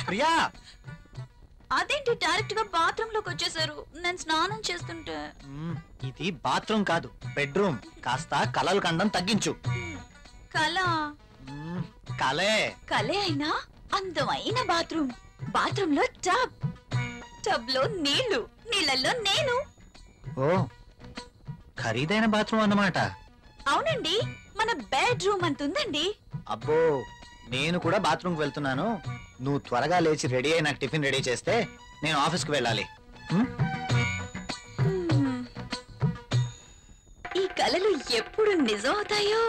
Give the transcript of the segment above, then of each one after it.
ప్రియా అదేంటి డైరెక్ట్ గా బాత్రూమ్ లోకి వచ్చేసారు? నేను స్నానం చేస్తుంటే. ఇది బాత్రూమ్ కాదు, బెడ్రూమ్. కాస్త కలలు కండం తగ్గించు. కళ కలే కలే అయినా అందమైన బాత్రూమ్. బాత్రూమ్ లో టబ్, టబ్ లో నీళ్లు, నీళ్ళల్లో నేను. ఓ ఖరీదైన బాత్రూమ్ అన్నమాట. అవునండి, మన బెడ్రూమ్ అంతుందండి. అబ్బో నేను కూడా బాత్రూమ్కి వెళ్తున్నాను. నువ్వు త్వరగా లేచి రెడీ అయి నాకు టిఫిన్ రెడీ చేస్తే నేను ఆఫీస్కి వెళ్ళాలి. ఈ కలలు ఎప్పుడు నిజం అవుతాయో.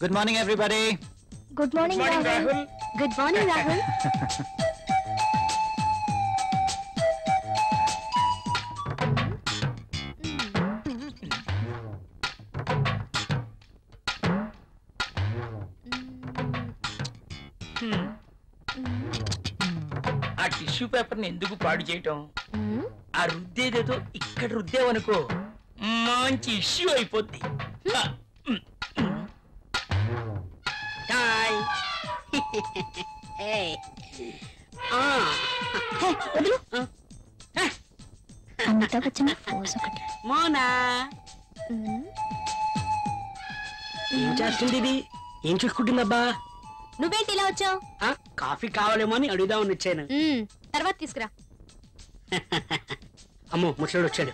Good morning, everybody. Good morning, Rahul. Good morning, Rahul. ఆ టిష్యూ పేపర్ ని ఎందుకు పాడు చేయటం? ఆ రుద్దేదేదో ఇక్కడ రుద్దేవనుకో మంచి ఇష్యూ అయిపోద్ది. అమితాబ్ బచ్చన్ ఫోజ్ ఒకటి. మోనా ఏం చేస్తుంది ఇది? ఏం చూసుకుంటుందబ్బా? నువ్వేంటి ఇలా వచ్చావు? కాఫీ కావాలేమో అని అడుగుదామని వచ్చాను. తర్వాత తీసుకురా. అమ్మో ముసలోడు వచ్చాడు.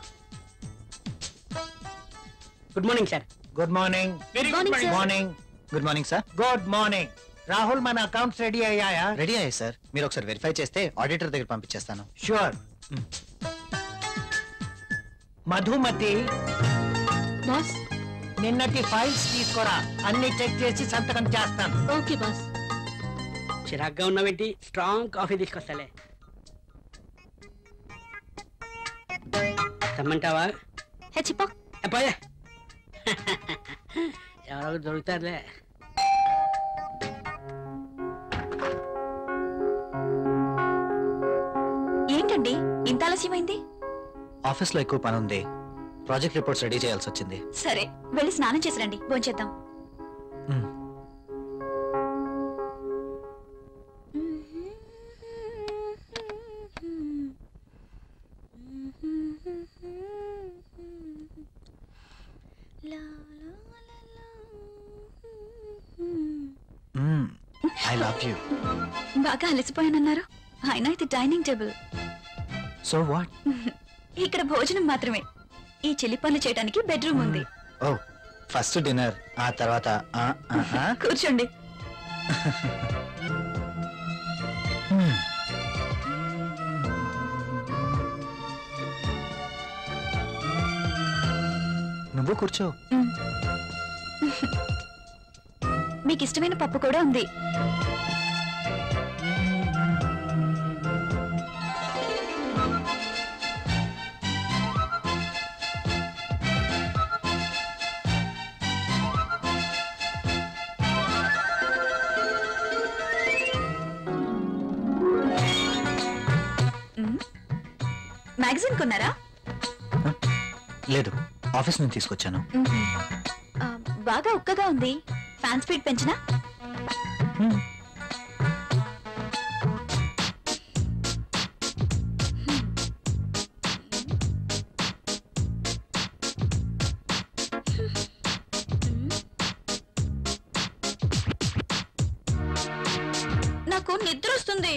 Good morning sir. Good morning. Very Morning, good sir. Morning. Good morning sir. Good morning. Rahul, మన అకౌంట్స్ రెడీ అయ్యాయా? రెడీ అయ్యాయి సార్. మీరు ఒకసారి వెరిఫై చేస్తే ఆడిటర్ దగ్గర పంపించేస్తాను. ష్యూర్. మధుమతి, బాస్. నిన్నటి ఫైల్స్ తీసుకురా. అన్ని చెక్ చేసి సంతకం చేస్తాను. Okay boss. చిరాగ్గా ఉన్నావేంటి? Strong coffee తీసుకొస్తాలే. తెమ్మంటావా? హెచ్చిపో. పోయా ఎవరో దొరుకుతారులే. ఏంటండి ఇంత ఆలస్యమైంది? ఆఫీస్ లో ఎక్కువ పని ఉంది. ప్రాజెక్ట్ రిపోర్ట్స్ రెడీ చేయాల్సి వచ్చింది. సరే వెళ్ళి స్నానం చేసి రండి, భోంచేద్దాం. యూ. బాగా అలసిపోయానన్నారు. అయినా ఇది డైనింగ్ టేబుల్. So what? ఇక్కడ భోజనం మాత్రమే. ఈ చిలి పనులు చేయడానికి బెడ్రూమ్ ఉంది. ఓ, ఫస్ట్ డిన్నర్, ఆ తర్వాత కూర్చోండి. నువ్వు కూర్చో. మీకు ఇష్టమైన పప్పు కూడా ఉంది. మ్యాగజైన్ కొన్నారా? లేదు, ఆఫీస్ నుంచి తీసుకొచ్చాను. బాగా ఉక్కగా ఉంది. ఫ్యాన్ స్పీడ్ పెంచినా? నాకు నిద్ర వస్తుంది.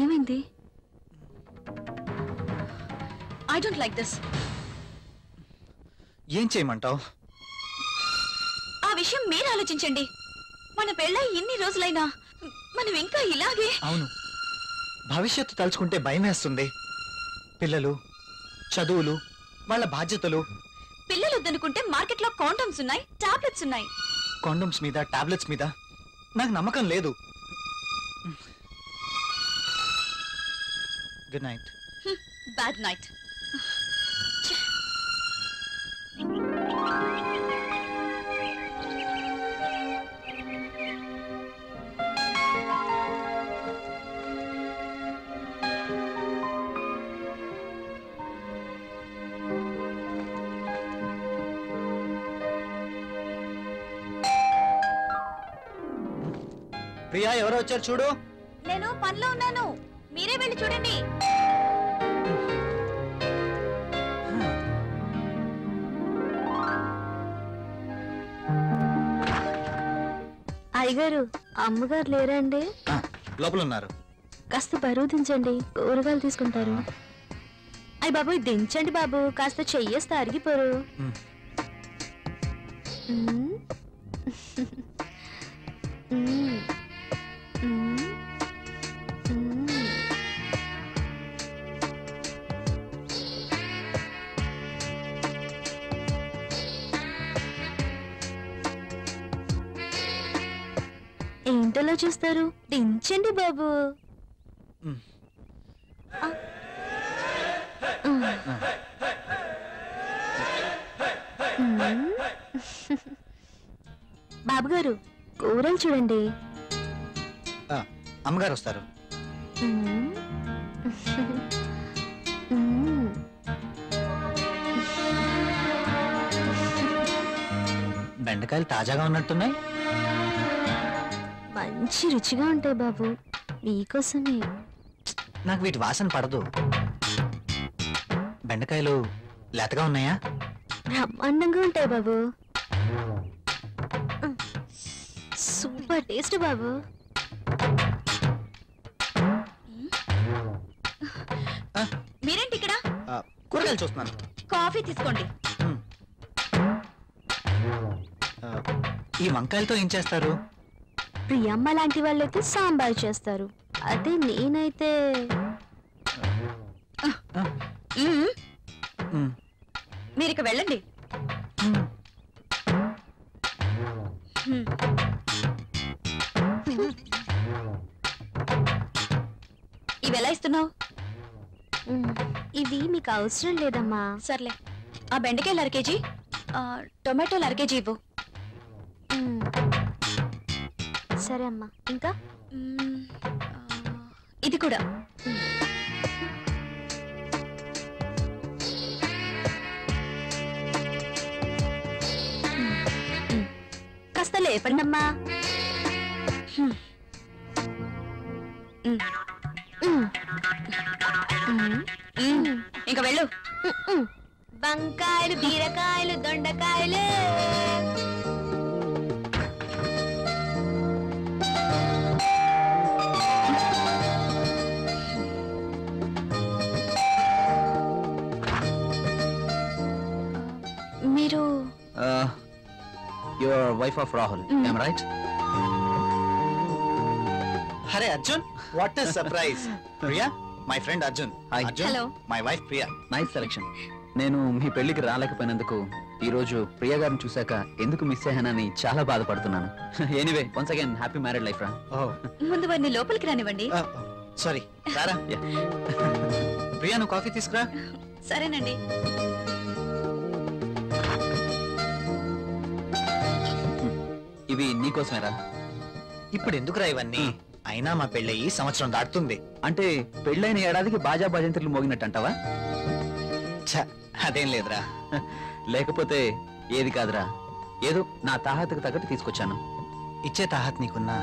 ఏమైంది? I don't like this. ఏం చేయమంటావు? ఆ విషయం మీరు ఆలోచించండి. మన పెళ్ళై ఇన్ని రోజులైనా మనం ఇంకా ఇలాగే. అవును, భవిష్యత్తు తలుచుకుంటే భయం వేస్తుంది. పిల్లలు, చదువులు, వాళ్ళ బాధ్యతలు. పిల్లలు వద్దనుకుంటే మార్కెట్లో కాండమ్స్ ఉన్నాయి, టాబ్లెట్స్ ఉన్నాయి. కాండమ్స్ మీద, టాబ్లెట్స్ మీద నాకు నమ్మకం లేదు. Good night. Bad night. Priya, ఎవరో వచ్చారు చూడు. నేను పనిలో ఉన్నాను, మీరే వెళ్ళి చూడండి. అయ్యగారు, అమ్మగారు లేరండి? లోపల ఉన్నారు. కాస్త బరువు దించండి, కూరగాయలు తీసుకుంటారు. అయ్య బాబు, దించండి బాబు, కాస్త చెయ్యేస్తే అరిగిపోరు. ఏంటలా చూస్తారు? దించండి బాబు. బాబుగారు, కూరలు చూడండి. అమ్మగారు వస్తారు. బెండకాయలు తాజాగా ఉన్నట్టున్నాయి. మంచి రుచిగా ఉంటాయి బాబు, మీకోసమే. నాకు వీటి వాసన పడదు. బెండకాయలు లేతగా ఉన్నాయా? బ్రహ్మాండంగా ఉంటాయి బాబు. సూపర్ టేస్ట్ బాబు. మీరేంటి ఇక్కడ? కూరగాయలు చూస్తున్నాను. కాఫీ తీసుకోండి. ఈ వంకాయలతో ఏం చేస్తారు? ప్రియమ్మ లాంటి వాళ్ళైతే సాంబార్ చేస్తారు. అదే నేనైతే మీరు ఇక వెళ్ళండి. ఇవి ఎలా ఇస్తున్నావు? ఇవి మీకు అవసరం లేదమ్మా. సర్లే, ఆ బెండకాయలు 1/2 కేజీ, టొమాటోలు 1/2 కేజీ ఇవ్వు. మ్మ్. సరే అమ్మా. ఇంకా ఇది కూడా. కాస్త లేపండి అమ్మా. ఇంకా వెళ్ళు. వంకాయలు, బీరకాయలు, దొండకాయలు. మీరు your wife of Rahul, I'm right? అరే Arjun, what is surprise. Priya, my friend Arjun. Hello. My wife Priya. Nice selection. నేను మీ పెళ్లికి రాలేకపోయినందుకు ఈ రోజు ప్రియ గారిని చూశాక ఎందుకు మిస్ అయ్యానని చాలా బాధపడుతున్నాను. Anyway, once again happy married life రా. ముందు వారిని లోపలికి రానివ్వండి. సారీ, రారా. ప్రియా, నువ్వు కాఫీ తీసుకురా. సరేనండి. ఇవి నీకోసమేరా. ఇప్పుడు ఎందుకురా ఇవన్నీ? అయినా మా పెళ్ళయి సంవత్సరం దాటుతుంది. అంటే పెళ్ళైన ఏడాదికి బాజా భజంత్రులు మోగినట్టు అంటావా? ఛ, అదేం లేదురా. లేకపోతే ఏది కాదురా, ఏదో నా తాహతకు తగ్గట్టు తీసుకొచ్చాను. ఇచ్చే తాహత్ నీకున్నా,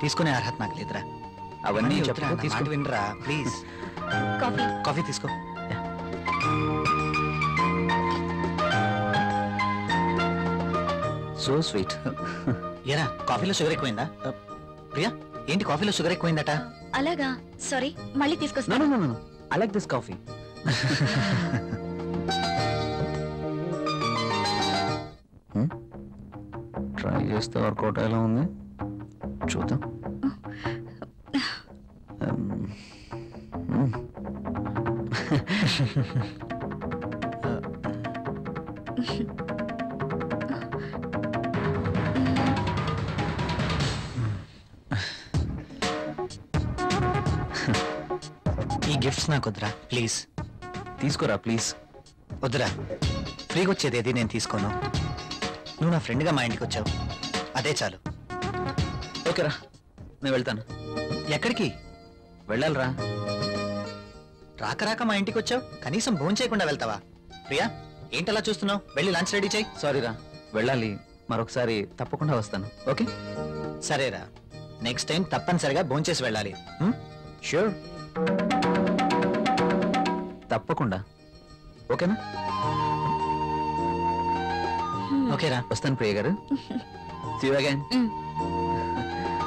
తీసుకునే అర్హత నాకు లేదురా. అవన్నీ చెప్తున్నా, చెప్పుకో, నా మాట తీసుకో. వినరా ప్లీజ్. కాఫీ. కాఫీ తీసుకో. So sweet. ఏరా, కాఫీలో షుగర్ ఎక్కువైందా? ప్రియా, ఏంటి కాఫీలో షుగర్ ఎక్కువైందట? అలాగా, సారీ, మళ్ళీ నో తీసుకొస్తాను. No no no, I like this coffee. Try చేస్తే వర్కౌట్ ఎలా ఉంది చూద్దాం. ఈ గిఫ్ట్స్ నాకు వద్దురా ప్లీజ్. తీసుకోరా ప్లీజ్. వద్దురా, ఫ్రీగా వచ్చేది ఏది నేను తీసుకోను. నువ్వు నా ఫ్రెండ్గా మా ఇంటికి వచ్చావు, అదే చాలు. ఓకేరా, నేను వెళ్తాను. ఎక్కడికి వెళ్ళాలిరా. రాక రాక మా ఇంటికి వచ్చావు, కనీసం భోజనం చేయకుండా వెళ్తావా? ప్రియా, ఏంటలా చూస్తున్నావు? వెళ్ళి లంచ్ రెడీ చేయి. సారీరా, వెళ్ళాలి. మరొకసారి తప్పకుండా వస్తాను. ఓకే? సరేరా, నెక్స్ట్ టైం తప్పనిసరిగా భోంచేసి వెళ్ళాలి. ష్యూర్, తప్పకుండా. ఓకేనా? ఓకేరా, వస్తాను ప్రియ గారు. See you again.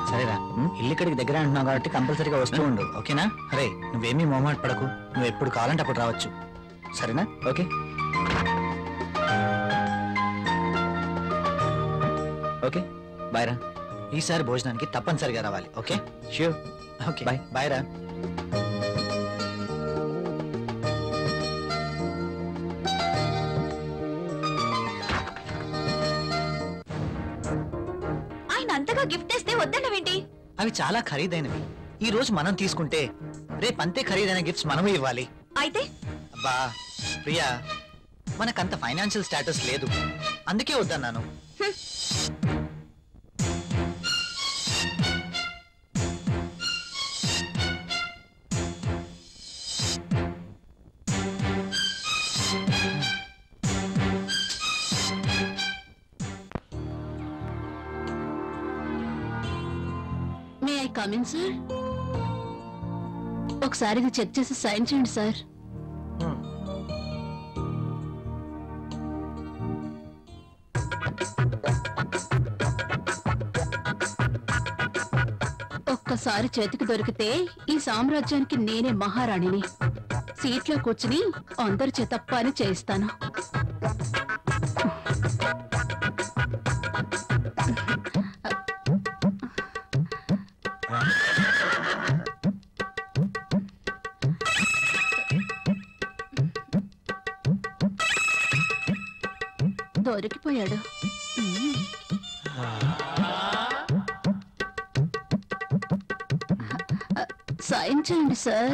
సరేరా. ఇల్లు ఇక్కడికి దగ్గర అంటున్నావు కాబట్టి కంపల్సరీగా వస్తూ ఉండు, ఓకేనా? అరే, నువ్వేమీ మొహమాట పడకు, నువ్వు ఎప్పుడు కావాలంటే అప్పుడు రావచ్చు, సరేనా? ఓకే. ఓకే, బాయ్ రా. ఈసారి భోజనానికి తప్పనిసరిగా రావాలి, okay? Sure. Okay, Bye. Bye రా. ఆయన అంతగా గిఫ్ట్ ఇస్తే వద్దన్నవేంటి? అవి చాలా ఖరీదైనవి. ఈ రోజు మనం తీసుకుంటే రేపు అంతే ఖరీదైన గిఫ్ట్స్ మనము ఇవ్వాలి. అయితే అబ్బా ప్రియా, మనకంత ఫైనాన్షియల్ స్టేటస్ లేదు, అందుకే వద్దన్నాను. May I come in sir? ఒకసారి ఇది చెక్ చేసి సైన్ చేయండి సార్. ఒక్కసారి చేతికి దొరికితే ఈ సామ్రాజ్యానికి నేనే మహారాణిని. సీట్లో కూర్చుని అందరి చేత పని చేయిస్తాను. దొరికిపోయాడు. సైన్ భోంచేయండి సార్.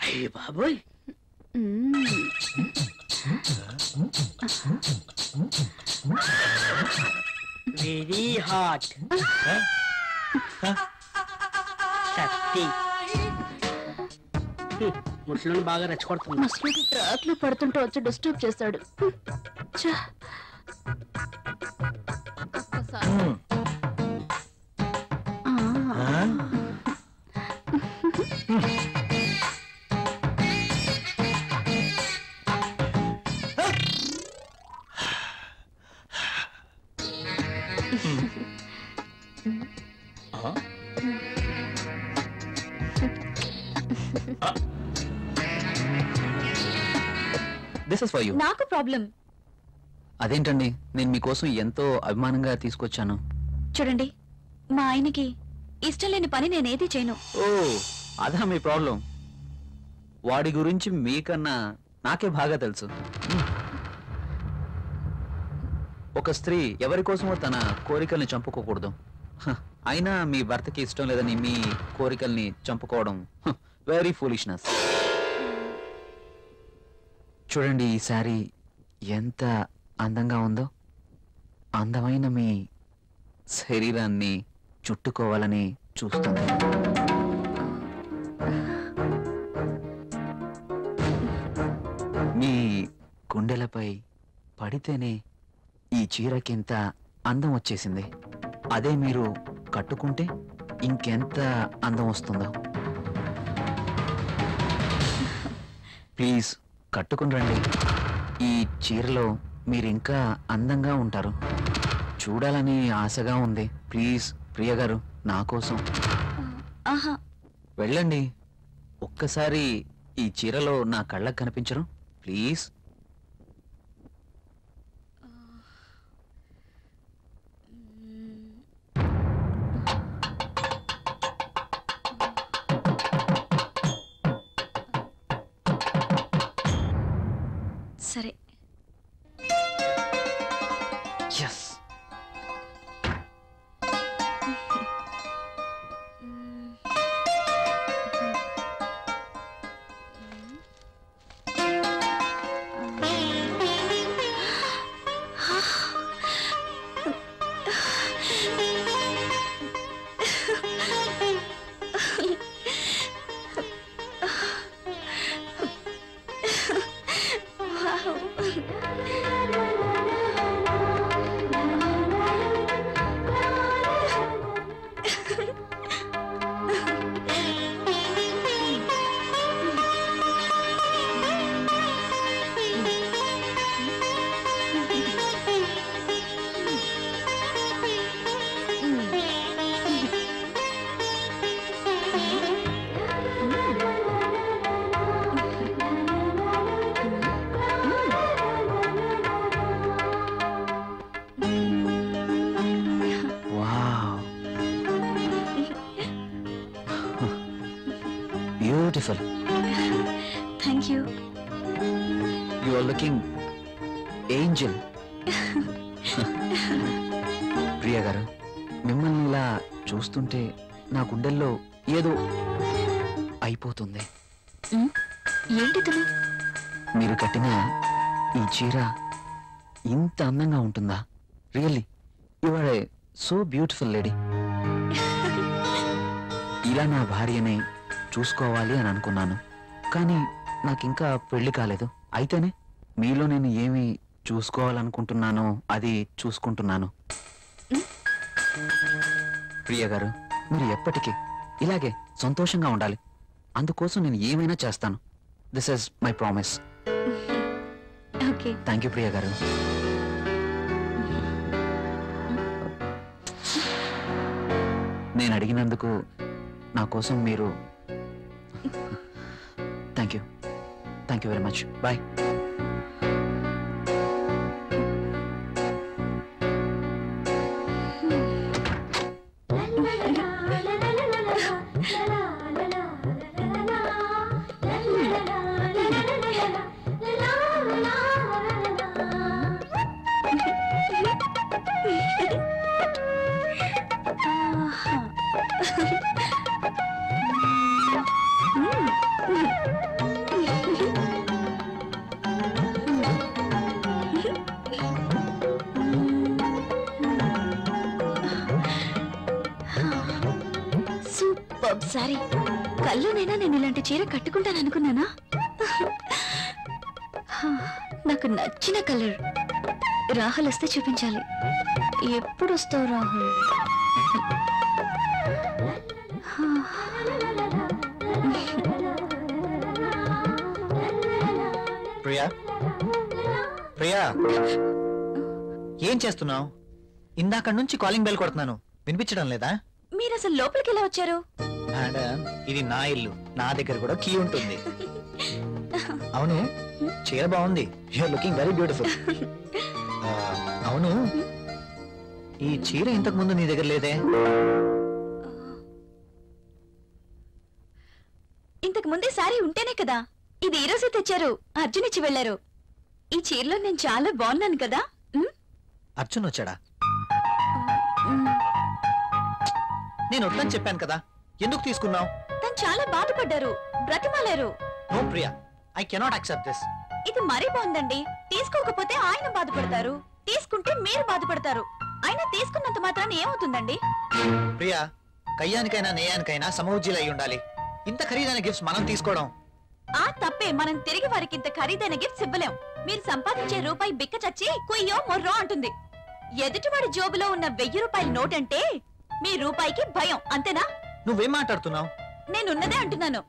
అయ్య బాబోయ్, వెరీ హాట్. శక్తి ముసలిని బాగా రెచ్చగొడుతుంది. మసలుడి ట్రాక్ లో పడుతుంటే వచ్చి డిస్టర్బ్ చేశాడు. ఛ! ఒక్కసారి. ఆ. This is for you. నాకు ప్రాబ్లం. అదేంటండి, నేను మీకోసం ఎంతో అభిమానంగా తీసుకొచ్చాను. చూడండి, మా ఆయనకి ఇష్టం లేని పని నేనేది చేయను. ఓ, అదా మీ ప్రాబ్లం. వాడి గురించి మీకన్నా నాకే బాగా తెలుసు. ఒక స్త్రీ ఎవరి కోసమో తన కోరికల్ని చంపుకోకూడదు. అయినా మీ భర్తకి ఇష్టం లేదని మీ కోరికల్ని చంపుకోవడం వెరీ ఫూలిష్నెస్. చూడండి, ఈ శారీ ఎంత అందంగా ఉందో. అందమైన మీ శరీరాన్ని చుట్టుకోవాలని చూస్తుంది. మీ గుండెలపై పడితేనే ఈ చీరకింత అందం వచ్చేసింది. అదే మీరు కట్టుకుంటే ఇంకెంత అందం వస్తుందో. ప్లీజ్ కట్టుకుని రండి. ఈ చీరలో మీరు ఇంకా అందంగా ఉంటారు. చూడాలని ఆశగా ఉంది. ప్లీజ్ ప్రియ గారు, నా కోసం ఆహా, వెళ్ళండి. ఒక్కసారి ఈ చీరలో నా కళ్ళకు కనిపించరు? ప్లీజ్. సరే. Yes. Beautiful. Thank you. You are looking angel. ప్రియ గారు, మిమ్మల్ని ఇలా చూస్తుంటే నా గుండెల్లో ఏదో అయిపోతుంది. ఏంటిది? మీరు కట్టిన ఈ చీర ఇంత అందంగా ఉంటుందా? Really you are a so beautiful lady. ఇలా నా భార్యని చూసుకోవాలి అని అనుకున్నాను, కానీ నాకింకా పెళ్లి కాలేదు. అయితేనే మీలో నేను ఏమి చూసుకోవాలనుకుంటున్నానో అది చూసుకుంటున్నాను. ప్రియ గారు, మీరు ఎప్పటికీ ఇలాగే సంతోషంగా ఉండాలి. అందుకోసం నేను ఏమైనా చేస్తాను. This is my promise. Okay. Thank you Priya garu. నేను అడిగినందుకు నా కోసం మీరు thank you very much. Bye. Super sorry. కల్లోనైనా నేను ఇలాంటి చీర కట్టుకుంటాను అనుకున్నానా? నాకు నచ్చిన కలర్. రాహుల్ వస్తే చూపించాలి. ఎప్పుడు వస్తావు రాహుల్? ప్రియా, ప్రియా, ఏం చేస్తున్నావు? ఇందాక నుంచి కాలింగ్ బెల్ కొడుతున్నాను, వినిపించడం లేదా? మీరు అసలు లోపలికి ఎలా వచ్చారు? మేడం, ఇది నా ఇల్లు, నా దగ్గర కూడా కీ ఉంటుంది. అవును, చీర బాగుంది. You are looking very beautiful. అవును, ఈ చీర ఇంతకు ముందు నీ దగ్గర లేదే? ఇంతకు ముందే సారీ ఉంటేనే కదా. ఇది ఈ రోజే తెచ్చారు, అర్జున్ ఇచ్చి వెళ్లారు. ఈ చీరలో నేను చాలా బాగున్నాను కదా? అర్జున్ వచ్చాడా? నేను వద్దని చెప్పాను కదా, ఎందుకు తీసుకున్నావు? తను చాలా బాధపడ్డారు, బ్రతిమాలారు. No Priya, I cannot accept this. ఇది మరీ బాగుందండి. తీసుకోకపోతే ఆయన బాధపడతారు, తీసుకుంటే మీరు బాధపడతారు. అయినా తీసుకున్నంత మాత్రాన్ని ఏమవుతుందండి? ప్రియా, కయ్యానికైనా నేయానికైనా సమౌజ్జీలు అయి ఉండాలి. ఇంత ఖరీదైన గిఫ్ట్స్ మనం తీసుకోవడం ఆ తప్పే. మనం తిరిగి వారికి ఇంత ఖరీదైన గిఫ్ట్స్ ఇవ్వలేం. మీరు సంపాదించే రూపాయి బిక్క చచ్చి కుయ్యో మొర్రో అంటుంది. ఎదుటివాడి జోబులో ఉన్న 1000 రూపాయల నోట్ అంటే మీ రూపాయికి భయం, అంతేనా? నువ్వేం మాట్లాడుతున్నావు? నేనున్నదే అంటున్నాను.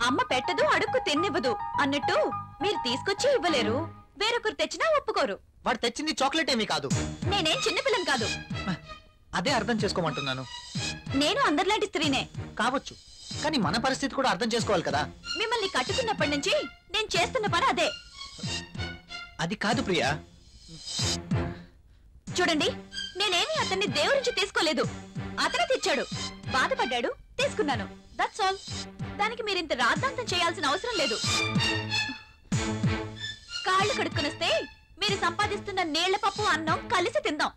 అమ్మ పెట్టదు, అడుక్కు తిన్నివ్వదు అన్నట్టు మీరు తీసుకొచ్చి ఇవ్వలేరు, వేరొకరు తెచ్చినా ఒప్పుకోరు. వాడు తెచ్చింది చాక్లెట్ ఏమీ కాదు. నేనేం చిన్నపిల్లని కాదు. అదే అర్థం చేసుకోమంటున్నాను. నేను అందరిలాంటి స్త్రీనే కావచ్చు, కానీ మన పరిస్థితి కూడా అర్థం చేసుకోవాలి కదా. మిమ్మల్ని కట్టుకున్నప్పటి నుంచి నేను చేస్తున్న పని అదే. అది కాదు ప్రియా. చూడండి, నేనేమి అతన్ని దేవురించి తీసుకోలేదు. అతనే తెచ్చాడు, బాధపడ్డాడు, తీసుకున్నాను. That's all. దానికి మీరింత రాద్ధాంతం చేయాల్సిన అవసరం లేదు. కాళ్ళు కడుక్కునొస్తే మీరు సంపాదిస్తున్న నీళ్ల పప్పు అన్నం కలిసి తిందాం.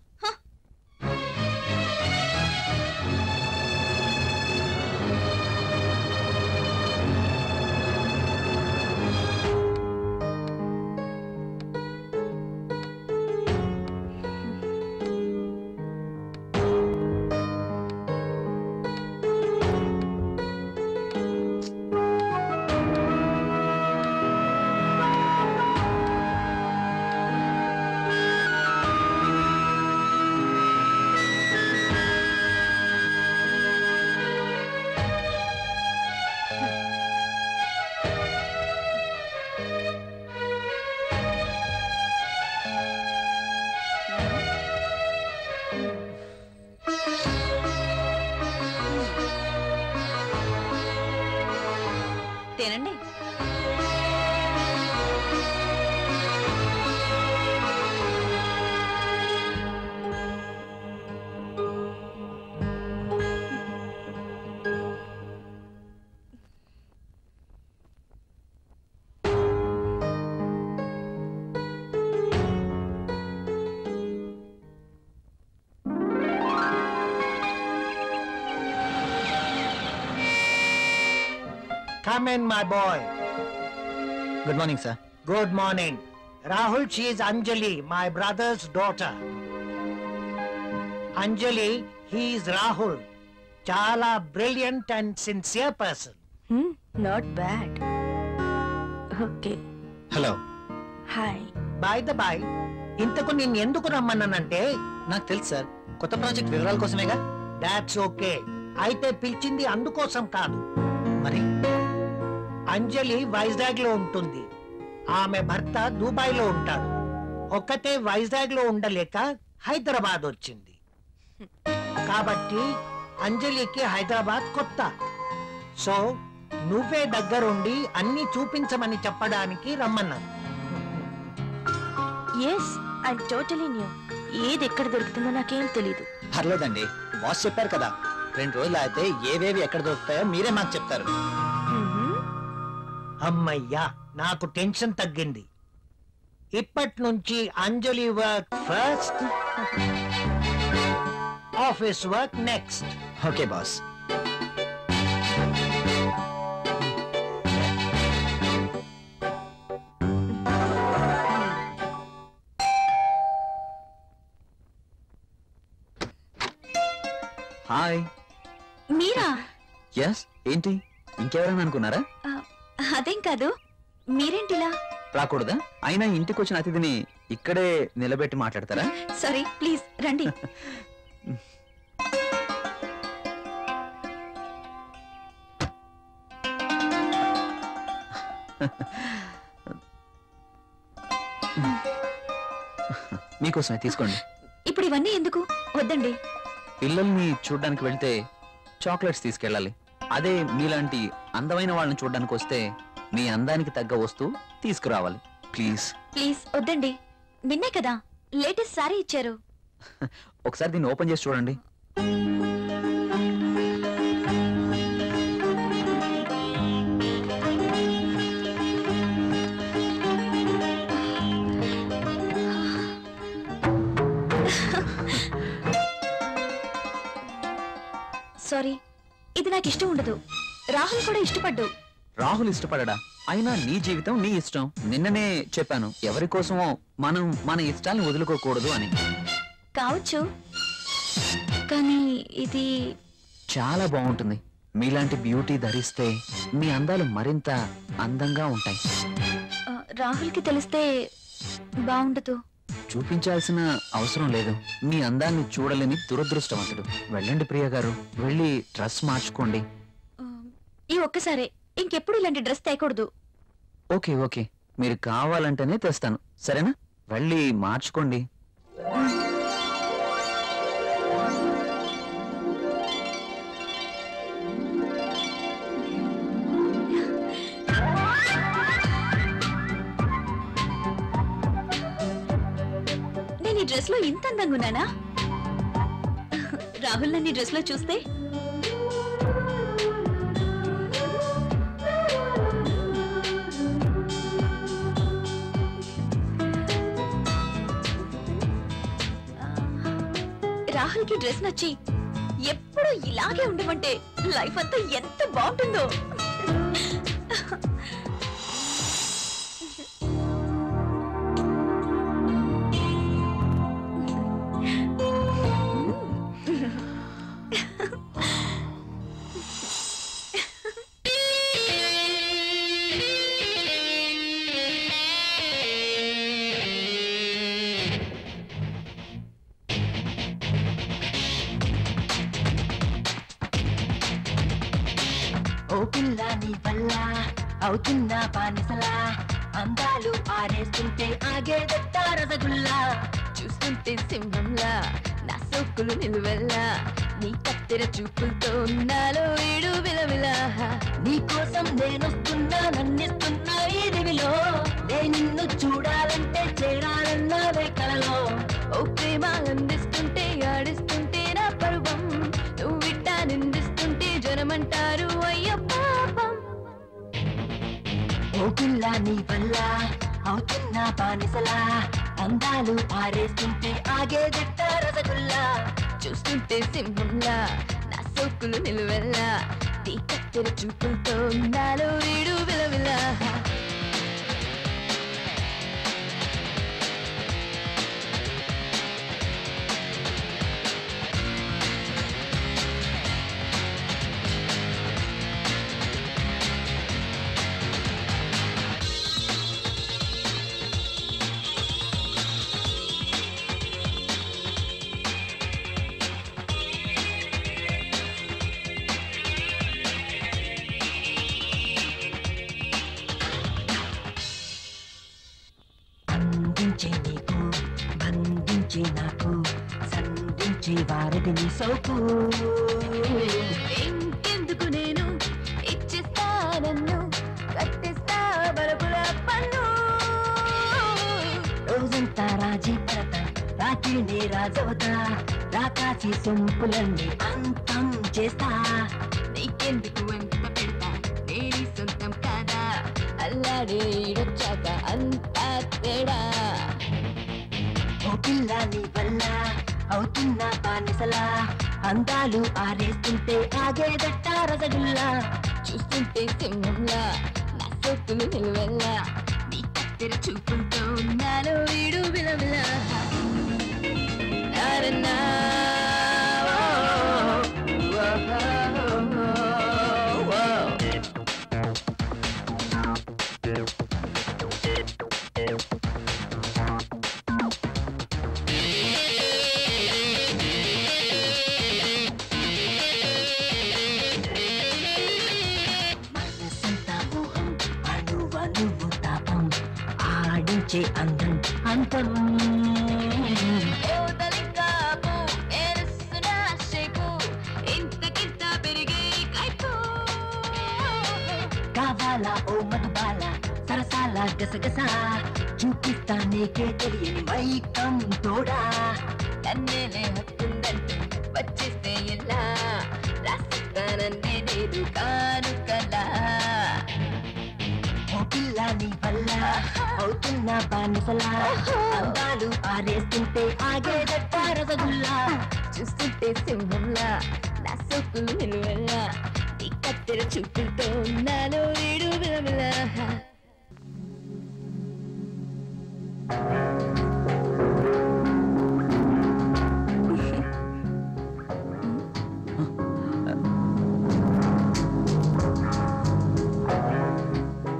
తినండి. Come in, my boy. Good morning sir. Good morning. Rahul, she is Anjali, my brother's daughter. Anjali, he is Rahul. Chala brilliant and sincere person. Not bad. Okay, hello. Hi. By the by, ఇంతకు నిన్ను ఎందుకు రమ్మన్నానంటే, నాకు తెలుసు sir, కొత్త project వివరాల కోసమేగా. That's okay. అయితే పిలిచింది అందుకోసం కాదు. మరి అంజలి వైజాగ్ లో ఉంటుంది, ఆమె భర్త దుబాయ్ లో ఉంటాడు. ఒక్కతే వైజాగ్ లో ఉండలేక హైదరాబాద్ వచ్చింది. కాబట్టి అంజలికి హైదరాబాద్ కొత్త. సో నువ్వే దగ్గరుండి అన్ని చూపించమని చెప్పడానికి రమ్మన్నాను. Yes, I totally new. ఏది ఎక్కడ దొరుకుతుందో నాకేం తెలీదు. పర్లేదండి, బాస్ చెప్పారు కదా, 2 రోజులు అయితే ఏవేవి ఎక్కడ దొరుకుతాయో మీరే మాకు చెప్తారు. అమ్మయ్యా, నాకు టెన్షన్ తగ్గింది. ఇప్పటి నుంచి Anjali work first, office work next. Okay boss. Hi. మీరా? ఎస్, ఏంటి ఇంకెవరైనా అనుకున్నారా? అదేం కాదు, మీరేంటిలా? రాకూడదా? అయినా ఇంటికి వచ్చిన అతిథిని ఇక్కడే నిలబెట్టి మాట్లాడతారా? సారీ, ప్లీజ్ రండి. మీకోసమే తీసుకోండి. ఇప్పుడు ఇవన్నీ ఎందుకు? వద్దండి. పిల్లల్ని చూడ్డానికి వెళ్తే చాక్లెట్స్ తీసుకెళ్ళాలి. అదే మీలాంటి అందమైన వాళ్ళని చూడ్డానికి వస్తే మీ అందానికి తగ్గ వస్తువు తీసుకురావాలి. ప్లీజ్ ప్లీజ్ వద్దండి. నిన్నే కదా లేటెస్ట్ సారీ ఇచ్చారు. ఒకసారి దీన్ని ఓపెన్ చేసి చూడండి. సారీ, ఇది నాకు ఇష్టం ఉండదు. రాహుల్ కూడా ఇష్టపడ్డు. రాహుల్ ఇష్టపడడా? అయినా నీ జీవితం నీ ఇష్టం. నిన్ననే చెప్పాను, ఎవరి కోసమో మనం మన ఇష్టాల్ని వదులుకోకూడదు అని. కావచ్చు, కానీ ఇది చాలా బాగుంటుంది. మీలాంటి బ్యూటీ ధరిస్తే మీ అందాలు మరింత అందంగా ఉంటాయి. రాహుల్కి తెలిస్తే బాగుండదు. చూపించాల్సిన అవసరం లేదు. మీ అందాన్ని చూడలేని దురదృష్టవంతుడు. వెళ్ళండి ప్రియ గారు, వెళ్ళి డ్రెస్ మార్చుకోండి. ఈ ఒక్కసారే, ఇంకెప్పుడు ఇలాంటి డ్రెస్ తేకూడదు. ఓకే ఓకే, మీరు కావాలంటేనే తెస్తాను, సరేనా? వెళ్ళి మార్చుకోండి. నేను ఈ డ్రెస్ లో ఇంత అందంగా ఉన్నానా? రాహుల్ నన్ను ఈ డ్రెస్ లో చూస్తే రాహుల్ కి డ్రెస్ నచ్చి ఎప్పుడు ఇలాగే ఉండమంటే లైఫ్ అంతా ఎంత బాగుంటుందో. ఓ పిల్ల నీ వల్ల అవుతున్నా బానిసలా, అందాలు ఆరేస్తుంటే ఆగేదెట్ట రసగుల్లా, చూస్తుంటే సింహంలా నా సోకులు నిలువెల్లా, నీ కత్తెర చూపులతో నాలో ఏడు విలవిలా. నీ కోసం నేనొస్తున్నా నన్నిస్తున్నా ఈ దివిలో, నే నిన్ను చూడాలంటే చేరాలన్నావే కలలో. ఓ ప్రేమ అందిస్తుంటే ఆడిస్తుంటే నా పరువం, నువ్విట్ట నిందిస్తుంటే జనమంటారు అయ్య పాపం. ఓ పిల్ల నీ వల్ల అవుతున్నా బానిసలా, అందాలు ఆరేస్తుంటే ఆగేదెట్ట రసగుల్లా, చూస్తుంటే సింహంలా నా సోకులు నిలువెల్లా, నీ కత్తెర చూపులతో నాలో ఏడు విలవిలా. అందించే నీకు బంధించే నాకు, సంధించే వారిది నీ సోకు. ఇంకెందుకు నేను ఇచ్చేస్తా నన్ను, కట్టేస్తా బలపుల పన్ను. రోజంతా రాజీ పడతా, రాత్రిని రాజవతా, రాకాసి సొంపులన్నీ అంతం చేస్తా. నీకెందుకు ఎంత పెడతా, నేని సొంతం కాదా, అల్లాడే ఈడొచ్చాక అంతా తేడా. ఓ పిల్ల నీ వల్ల అవుతున్నా బానిసలా, అందాలు ఆరేస్తుంటే ఆగేదట్ట రసగుల్లా, చూస్తుంటే సింహంలా నా సోకులు నిలువెల్లా, నీ కత్తెర చూపులతో నాలో వీడు విలవిలా. నారన్నా, ఓ, ఓ, ఓ, ఓ, ఓ. పంచే అందం అంతం కావాలా ఓ మధుబాల సరసాల గసగస చూపిస్తా నీకే తెలియని మైకం తోడా నన్నేలే హత్తుందంటూ వచ్చేస్తే ఎలా రాసిస్తానన్నే నేను కానుకలా ఓ పిల్ల నీ వల్ల అవుతున్నా బానిసలా అందాలు ఆరేస్తుంటే ఆగేదట్ట రసగుల్లా చూస్తుంటే సింహంలా నా సొక్కులు నిలువెల్లా నీ కత్తెర చూపులతో నాలో వీడు విలవిలా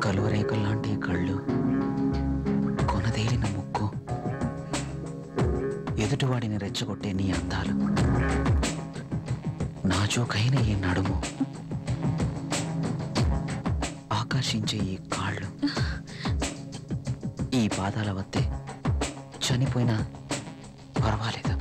కలువరేకుల్లాంటి కళ్ళు, కొనదేలిన ముక్కు, ఎదుటివాడిని రెచ్చగొట్టే నీ అందాలు, నాజూకైన ఈ నడుము, ఆకర్షించే ఈ కాళ్ళు, ఈ పాదాల వత్తే చనిపోయినా పర్వాలేదు.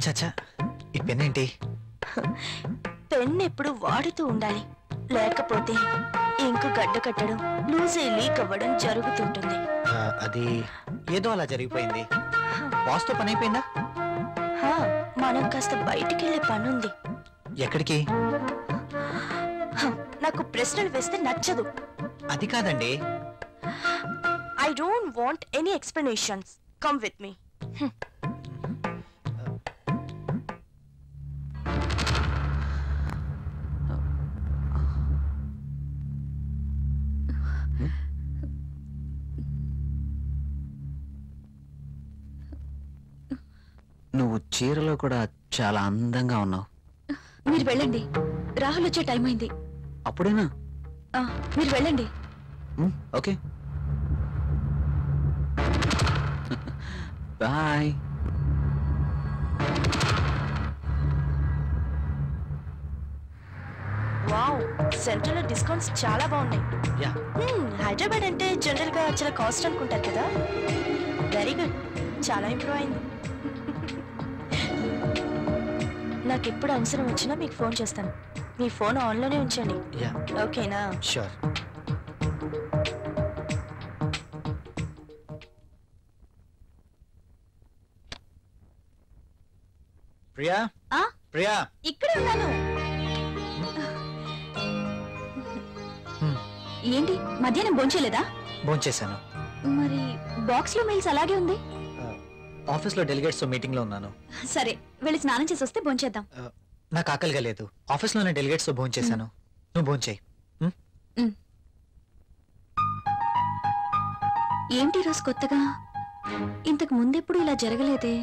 చచ్చా ఈ పెన్ ఏంటి? పెన్ ఎప్పుడు వాడుతూ ఉండాలి, లేకపోతే ఇంకు గడ్డ కట్టడం, లూజ్ అయి లీక్ అవ్వడం జరుగుతుంటుంది. అది ఏదో అలా జరిగిపోయింది. బాస్తో పని అయిపోయిందా? మనం కాస్త బయటికి వెళ్ళే పనుంది. ఎక్కడికి? నాకు ప్రశ్నలు వేస్తే నచ్చదు. అది కాదండి. I don't want any explanations. Come with me. నువ్వు చీరలో కూడా చాలా అందంగా ఉన్నావు. మీరు వెళ్ళండి, రాహుల్ వచ్చే టైం అయింది. అప్పుడేనా? మీరు వెళ్ళండి. Okay bye. వావ్, సెంట్రల్ లో డిస్కౌంట్స్ చాలా బాగున్నాయి. యా. హైదరాబాద్ అంటే జనరల్ గా చాలా కాస్ట్ అనుకుంటారు కదా. వెరీ గుడ్, చాలా ఇంప్రూవ్ అయింది. నాకు ఎప్పుడు అవసరం వచ్చినా మీకు ఫోన్ చేస్తాను. మీ ఫోన్ ఆన్లోనే ఉంచండి. యా. ఓకేనా? షూర్. ప్రియా, ప్రియా, ఇక్కడే ఉన్నాను. ఏంటి మధ్యాహ్నం భోంచేలేదా? భోంచేశాను. మరి బాక్స్ లో మెయిల్స్ అలాగే ఉంది. ఆఫీస్ లో డెలిగేట్స్ తో మీటింగ్ లో ఉన్నాను. సరే, వెళ్ళి స్నానం చేసి వస్తే భోంచేద్దాం. నాకు ఆకలిగా లేదు. ఆఫీస్ లోనే డెలిగేట్స్ తో భోంచేశాను. నువ్వు భోంచేయి. ఏంటి రోజు కొత్తగా? ఇంతకు ముందెప్పుడు ఇలా జరగలేదే.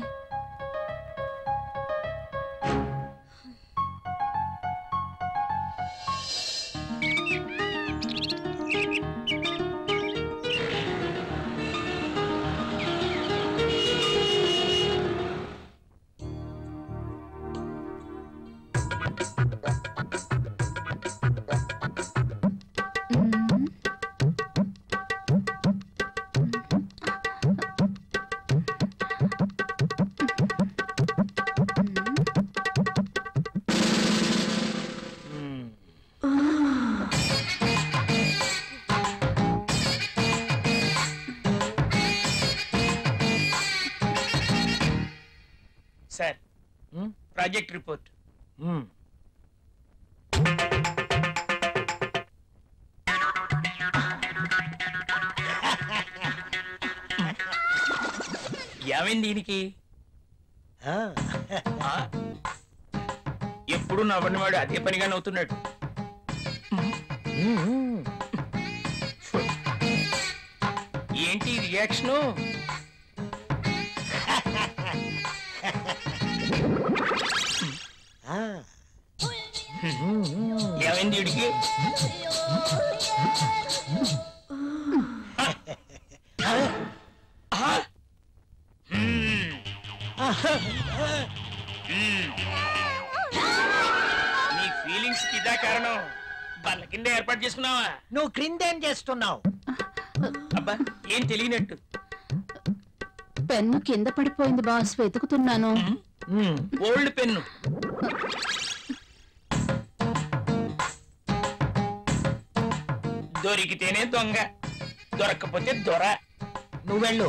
Sir, project report. ఏమైంది దీనికి? ఎప్పుడు నవ్వనివాడు అదే పనిగా నవ్వుతున్నాడు. ఏంటి రియాక్షను? ఏమైంది వీడికి? నీ ఫీలింగ్స్ కి ఇదా కారణం? బల్ల కింద ఏర్పాటు చేసుకున్నావా? నువ్వు క్రిందేం చేస్తున్నావు? అబ్బా, ఏం తెలియనట్టు. పెన్ను కింద పడిపోయింది బాస్, వెతుకుతున్నాను. Old pen. దొరికితేనే దొంగ, దొరక్కపోతే దొర. నువ్వు వెళ్ళు.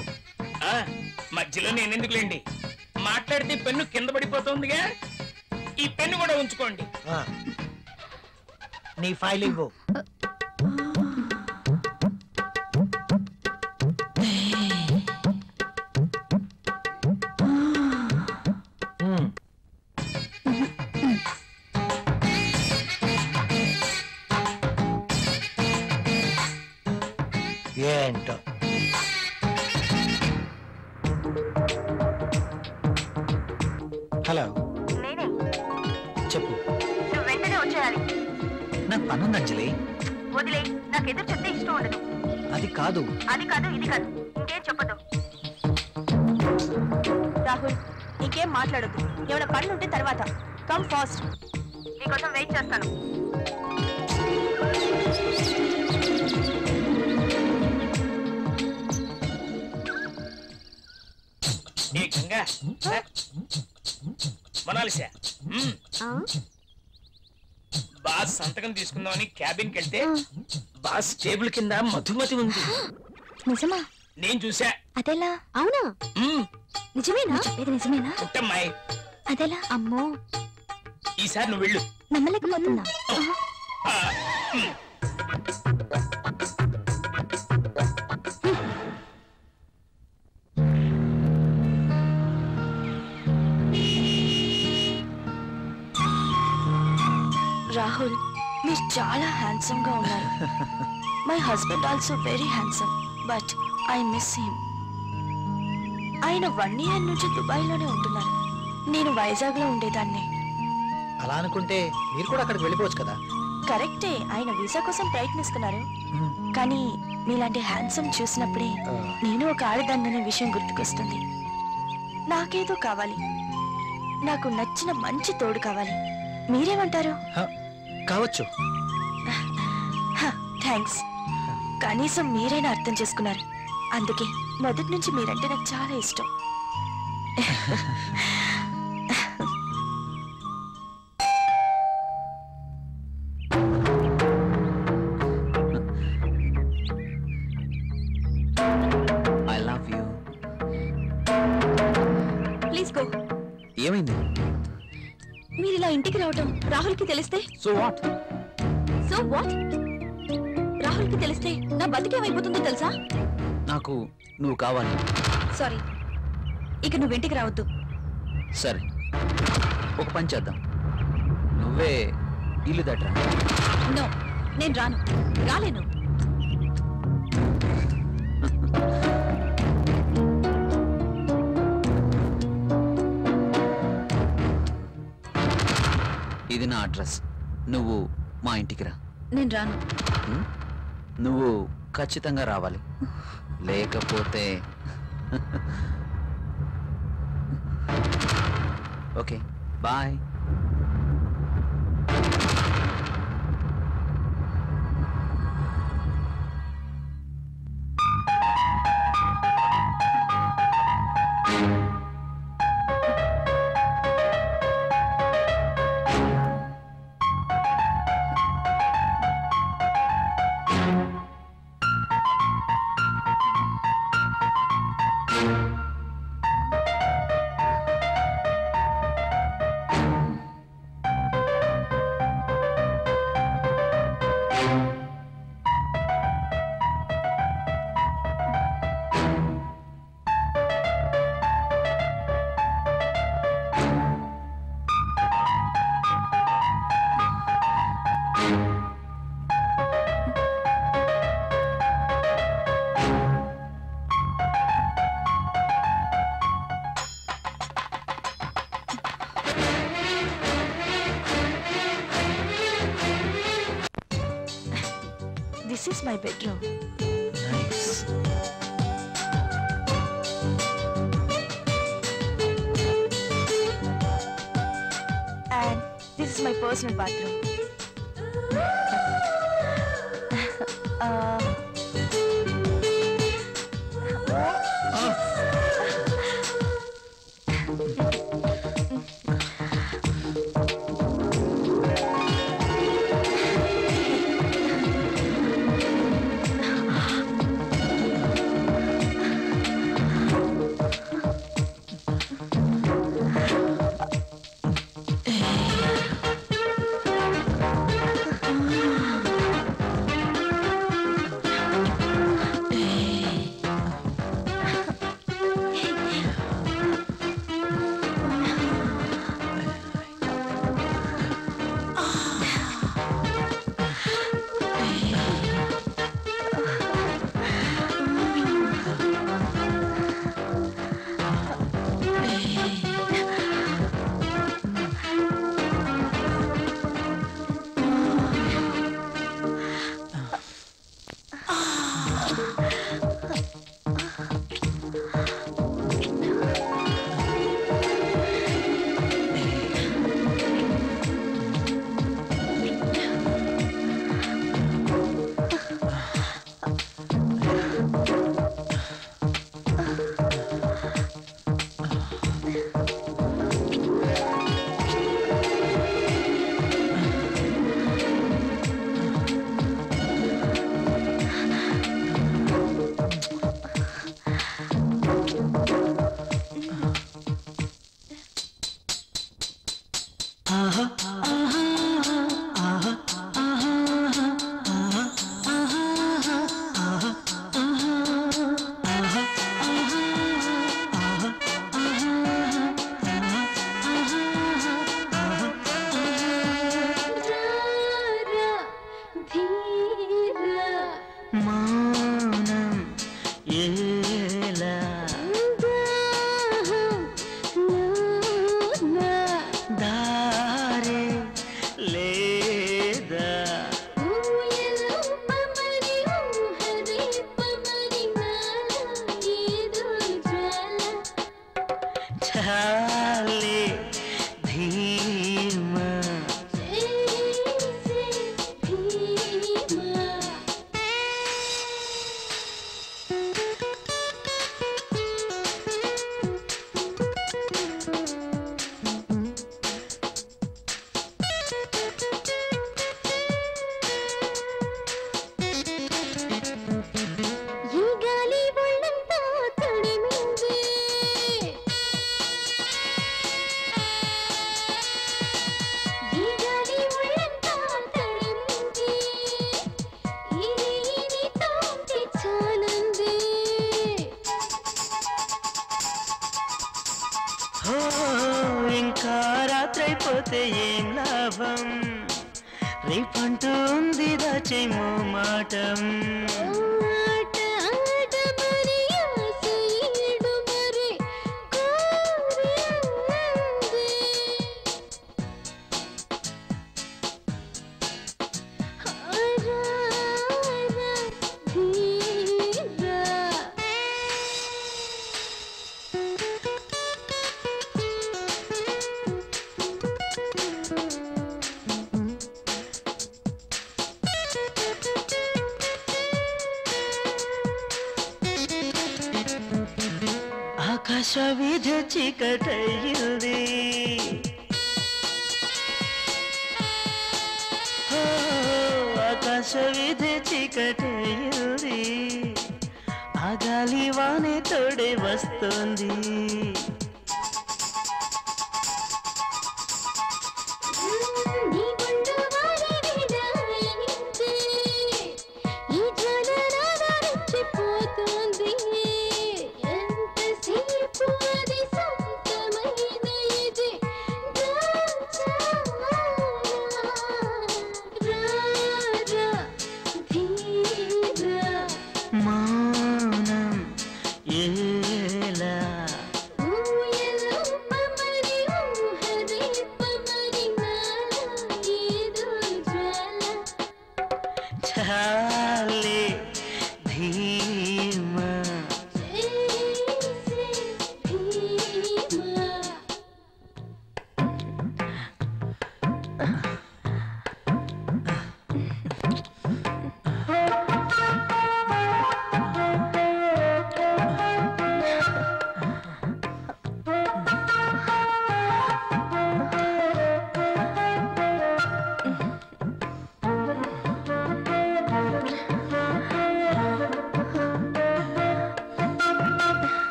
మధ్యలో నేనెందుకులేండి, మాట్లాడితే పెన్ను కింద పడిపోతుందిగా. ఈ పెన్ను కూడా ఉంచుకోండి. నీ ఫైల్ ఇవ్వు. ఏంటో హలో, చెప్పు. నువ్వు వెంటనే వచ్చేయాలి. నాకు పనుంది అంజలి. వదిలే, నాకు ఎదురు చెప్తే ఇష్టం ఉండదు. అది కాదు, అది కాదు, ఇది కాదు, ఇంకేం చెప్పదు. రాహుల్, ఇంకేం మాట్లాడద్దు. ఏమైనా పనులు ఉంటే తర్వాత. కమ్ ఫాస్ట్, నీకోసం వెయిట్ చేస్తాను. ఏ గంగా, మొనాలిసా బాస్ సంతకం తీసుకుందామని క్యాబిన్కి వెళ్తే బాస్ టేబుల్ కింద మధుమతి ఉంది. నిజమా? నేను చూసా. అదెలా? అవునా? నిజమేనా? ఇది నిజమేనా? పుట్టమ్మాయి అదెలా? అమ్మో, ఈసారి నువ్వు వెళ్ళు. నమ్మలేకపోతున్నా. రాహుల్, మీరు చాలా హ్యాండ్సమ్ గా ఉన్నారు. My husband also very handsome, but I miss him. ఆయన 1 year నుంచి దుబాయ్ లోనే ఉంటున్నారు. నేను వైజాగ్ లో ఉండేదాన్ని. అలా అనుకుంటే మీరు కూడా అక్కడికి వెళ్ళిపోవచ్చు కదా. కరెక్టే, ఆయన వీసా కోసం ప్రయత్నిస్తున్నారు. కానీ మీలాంటి హ్యాండ్సమ్ చూసినప్పుడే నేను ఒక ఆడదాన్ననే విషయం గుర్తుకొస్తుంది. నాకేదో కావాలి, నాకు నచ్చిన మంచి తోడు కావాలి. మీరేమంటారు? కావచ్చు. థ్యాంక్స్. కనీసం మీరైనా అర్థం చేసుకున్నారు. అందుకే మొదటి నుంచి మీరంటే నాకు చాలా ఇష్టం. I love you. Please go. ఏమైంది? మీరు ఇలా ఇంటికి రావటం రాహుల్కి తెలిస్తే? So what? So what? రాహుల్కి తెలిస్తే నా బతికేమైపోతుందో తెలుసా? నాకు నువ్వు కావాలి. సారీ, ఇక నువ్వు ఇంటికి రావద్దు. సరే, ఒక పని చేద్దాం. నువ్వే ఇల్లు దట్రా. నో, నేను రాను. రాలేను. ఇది నా అడ్రస్. నువ్వు మా ఇంటికి రా. నేను రాను. నువ్వు ఖచ్చితంగా రావాలి, లేకపోతే okay bye. This is my bedroom. Nice. And this is my personal bathroom. ఇంకా రాత్రైపోతే ఏం లాభం రేపంటూ ఉంది దాచేమో మాటం ఆకాశ వీధ చీకటయ్యింది ఆకాశ వీధ చీకటయ్యింది ఆ గాలి వానే తోడే వస్తుంది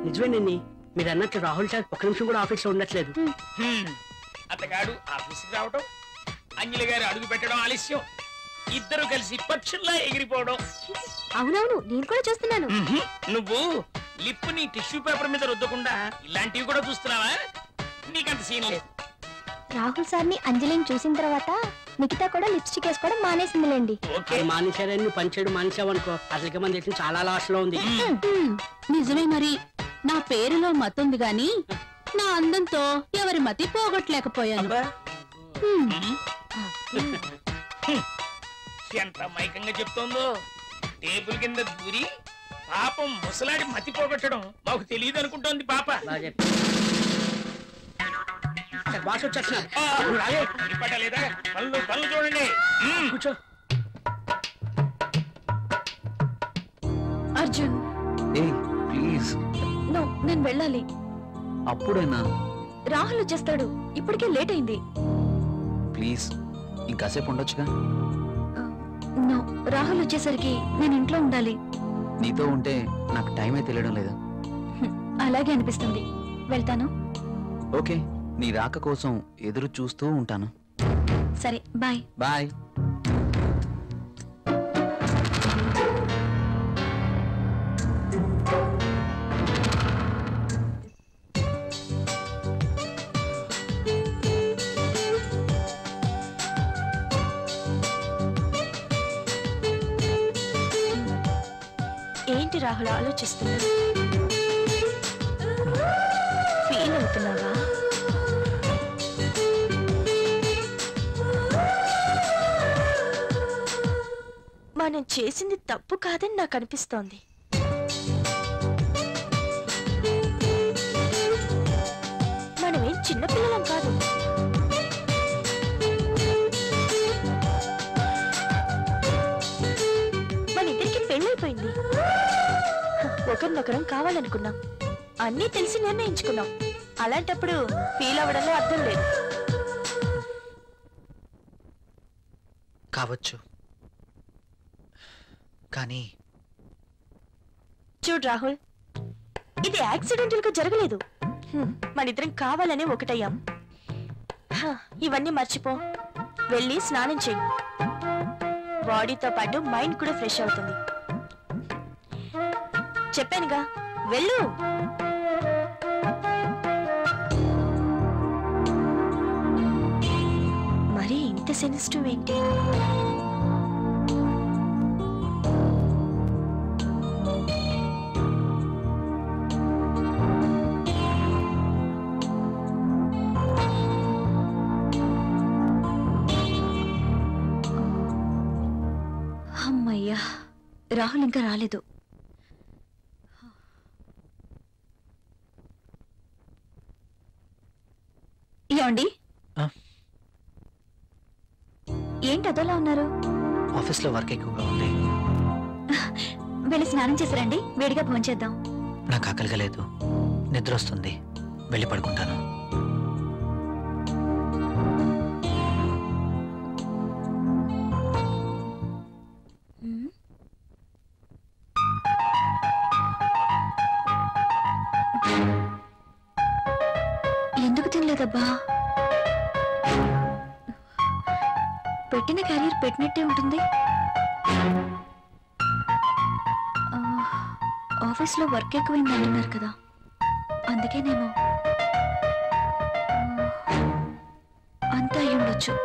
నిజమేనండి మీరు అన్నట్లు రాహుల్ సార్ ఒక్క నిమిషం కూడా ఆఫీస్ లో ఉండట్లేదు అతగాడు ఆఫీస్కి రావడం అంజలి గారు అడుగు పెట్టడం ఆలస్యం ఇద్దరు కలిసి పక్షుల్లా ఎగిరిపోవడం అవునవును నేను కూడా చూస్తున్నాను నువ్వు లిప్పుని టిష్యూ పేపర్ మీద రుద్దకుండా ఇలాంటివి కూడా చూస్తున్నావా నీకంత సీన్ లేదు రాహుల్ సార్ని అంజలిని చూసిన తర్వాత నిఖిత కూడా లిప్స్టిక్ వేసుకోవడం మానేసిందిలేండి మానేశారని పంచాడు మానేసావనుకో అసలుకి మన దగ్గర చాలా లాస్ లో ఉంది నిజమే మరి నా పేరులో మతుంది గాని నా అందంతో ఎవరి మతి పోగొట్టలేకపోయాను ఎంత మైకంగా చెప్తోందో టేబుల్ కింద దూరి పాపం ముసలాడి మతి పోగొట్టడం మాకు తెలియదు అనుకుంటోంది పాప బాస్ వచ్చేస్తున్నా లేదా పనులు చూడండి కూర్చో అర్జున్ ప్లీజ్ నో నేను వెళ్ళాలి అప్పుడేనా రాహుల్ వచ్చేస్తాడు ఇప్పటికే లేట్ అయింది ప్లీజ్ ఇంకాసేపు ఉండొచ్చుగా నో రాహుల్ వచ్చేసరికి నేను ఇంట్లో ఉండాలి నీతో ఉంటే నాకు టైమే తెలియడం లేదు అలాగే అనిపిస్తుంది వెళ్తాను ఓకే నీ రాక కోసం ఎదురు చూస్తూ ఉంటాను సరే బాయ్ బాయ్ ఏంటి రాహుల్ ఆలోచిస్తున్నా ఫీల్ అవుతున్నావా మనం చేసింది తప్పు కాదని నాకు అనిపిస్తోంది మనమేం చిన్నపిల్లలం కాదు పెళ్ళైపోయింది. ఒకరినొకరం కావాలనుకున్నాం, అన్నీ తెలిసి నిర్ణయించుకున్నాం. అలాంటప్పుడు ఫీల్ అవ్వడంలో అర్థం లేదు. కావచ్చు, కానీ చూడు రాహుల్, ఇది యాక్సిడెంటల్ గా జరగలేదు. మనిద్దరం కావాలనే ఒకటయ్యాం. ఇవన్నీ మర్చిపో, వెళ్ళి స్నానం చెయ్యి. బాడీతో పాటు మైండ్ కూడా ఫ్రెష్ అవుతుంది. చెప్పానుగా, వెళ్ళు. మరి ఇంత సెన్సిటివ్ ఏంటి? అమ్మయ్యా, రాహుల్ ఇంకా రాలేదు. ఏమండి, ఏంటి అదోలా ఉన్నారు? ఆఫీస్లో వర్క్ ఎక్కువగా ఉంది. వెళ్ళి స్నానం చేసిరండి, వేడిగా భోంచేద్దాం. నాకు ఆకలిగా లేదు, నిద్ర వస్తుంది, వెళ్ళి పడుకుంటాను. ఎందుకు తినలేదబ్బా? పెట్టిన క్యారియర్ పెట్టినట్టే ఉంటుంది. ఆఫీస్లో వర్క్ ఎక్కువైంది అంటున్నారు కదా, అందుకేనేమో. అంతా అయి ఉండొచ్చు.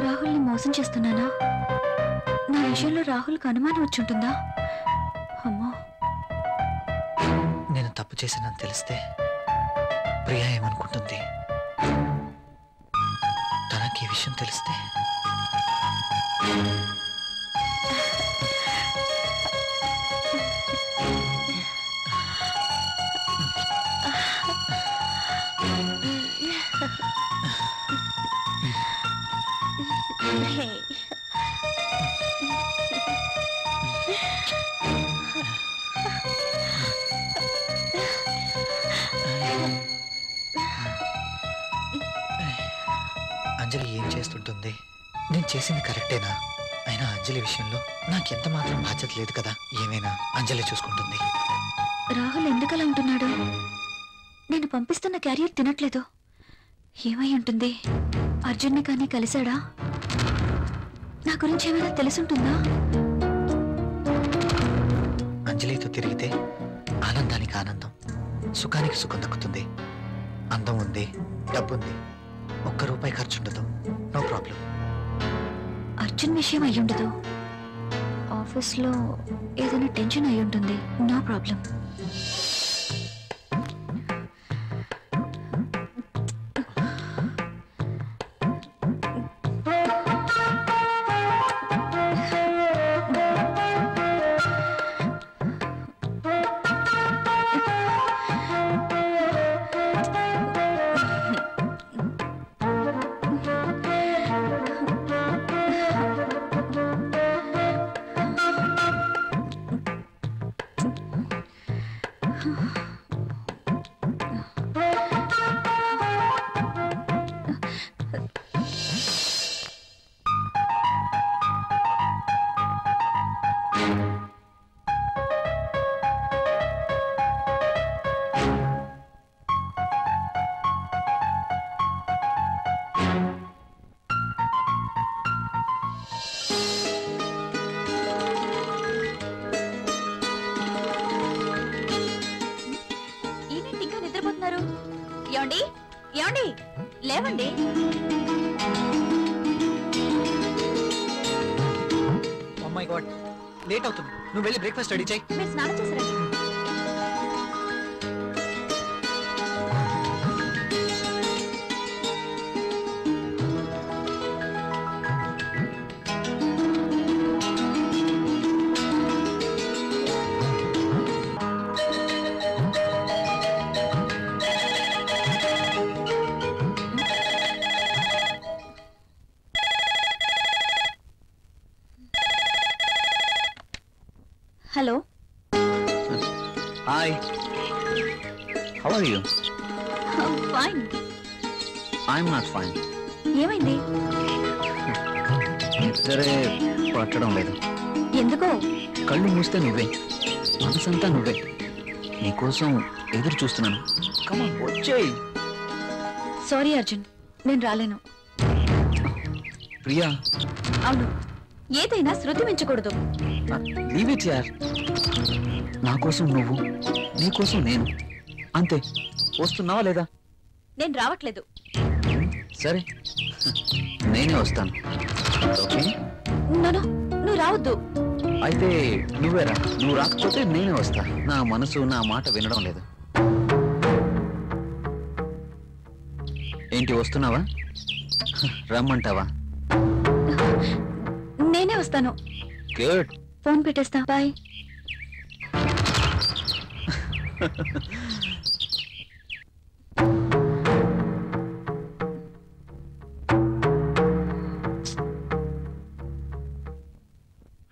రాహుల్ని మోసం చేస్తున్నానా? నా విషయంలో రాహుల్కి అనుమానం వచ్చుంటుందా? అమ్మో, నేను తప్పు చేశానని తెలిస్తే ప్రియా ఏమనుకుంటుంది? తనకి ఈ విషయం తెలిస్తే? అంజలి ఏం చేస్తుంటుంది? నేను చేసింది కరెక్టేనా? అయినా అంజలి విషయంలో నాకెంత మాత్రం బాధ్యత లేదు కదా. ఏమైనా అంజలి చూసుకుంటుంది. రాహుల్ ఎందుకలా ఉంటున్నాడు? నేను పంపిస్తున్న క్యారియర్ తినట్లేదు. ఏమై ఉంటుంది? అర్జున్ని కానీ కలిశాడా? నా గురించి ఏమైనా తెలుసుంటుందా? అంజలితో తిరిగితే ఆనందానికి ఆనందం, సుఖానికి సుఖం దక్కుతుంది. అందం ఉంది, డబ్బుంది, ₹1 ఖర్చుండదు. No problem. అర్జున్ విషయం అయ్యుండదు. ఆఫీస్లో ఏదైనా టెన్షన్ అయి ఉంటుంది. No problem. ఏమండి, ఏమండి, లేవండి. గాడ్, లేట్ అవుతుంది. నువ్వు వెళ్ళి బ్రేక్ఫాస్ట్ రెడీ చేయి. మీరు స్నానం చేసారండి. Hello. Hi, how are you? Fine. I'm not fine. ఏమైంది? నిద్రే పట్టడం లేదు. ఎందుకో? కళ్ళు మూస్తే నువ్వే, మనసంతా నువ్వే. నీకోసం ఎదురు చూస్తున్నాను. కమాన్ వచ్చేయ్. సారీ అర్జున్, నేను రాలేను. ప్రియా. అవును, ఏదైనా శృతి మించకూడదు. లీవ్ ఇట్ యార్. నా కోసం నువ్వు, నీ కోసం నేను, అంతే. వస్తున్నావా లేదా? నేను రావట్లేదు. సరే, నేనే వస్తాను. ఓకే? నో, నువ్వు రావద్దు. అయితే నువ్వేరా. నువ్వు రాకపోతే నేనే వస్తా. నా మనసు నా మాట వినడం లేదు. ఏంటి, వస్తున్నావా? రమ్మంటావా? నేనే వస్తాను. గుడ్. ఫోన్ పెట్టేస్తా. బాయ్.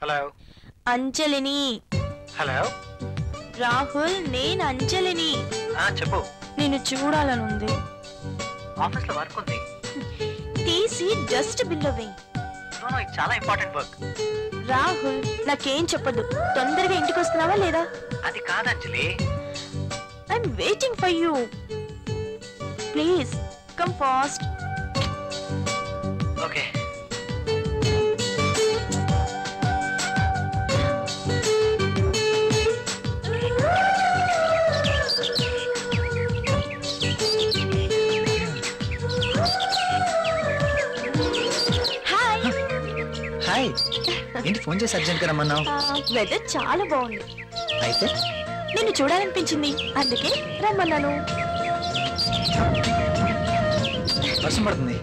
హలో. అంజలిని. హలో. రాహుల్, నేను అంజలిని. చెప్పు. నిన్ను చూడాలనుంది. ఆఫీస్ లో వర్క్ ఉంది. తీసి డస్ట్ బిల్లో వేయి. ఇది చాలా ఇంపార్టెంట్ వర్క్. రాహుల్, నాకేం చెప్పదు. తొందరగా ఇంటికి వస్తున్నావా లేదా? అది కాదంజలి. I'm waiting for you. Please come fast. Okay. Hi. ఏంటి ఫోన్ చేసి అర్జెంట్ గా రమ్మన్నావు? వెదర్ చాలా బాగుంది. అయితే నిన్ను చూడాలనిపించింది, అందుకే రమ్మన్నాను. వర్షం పడుతుంది.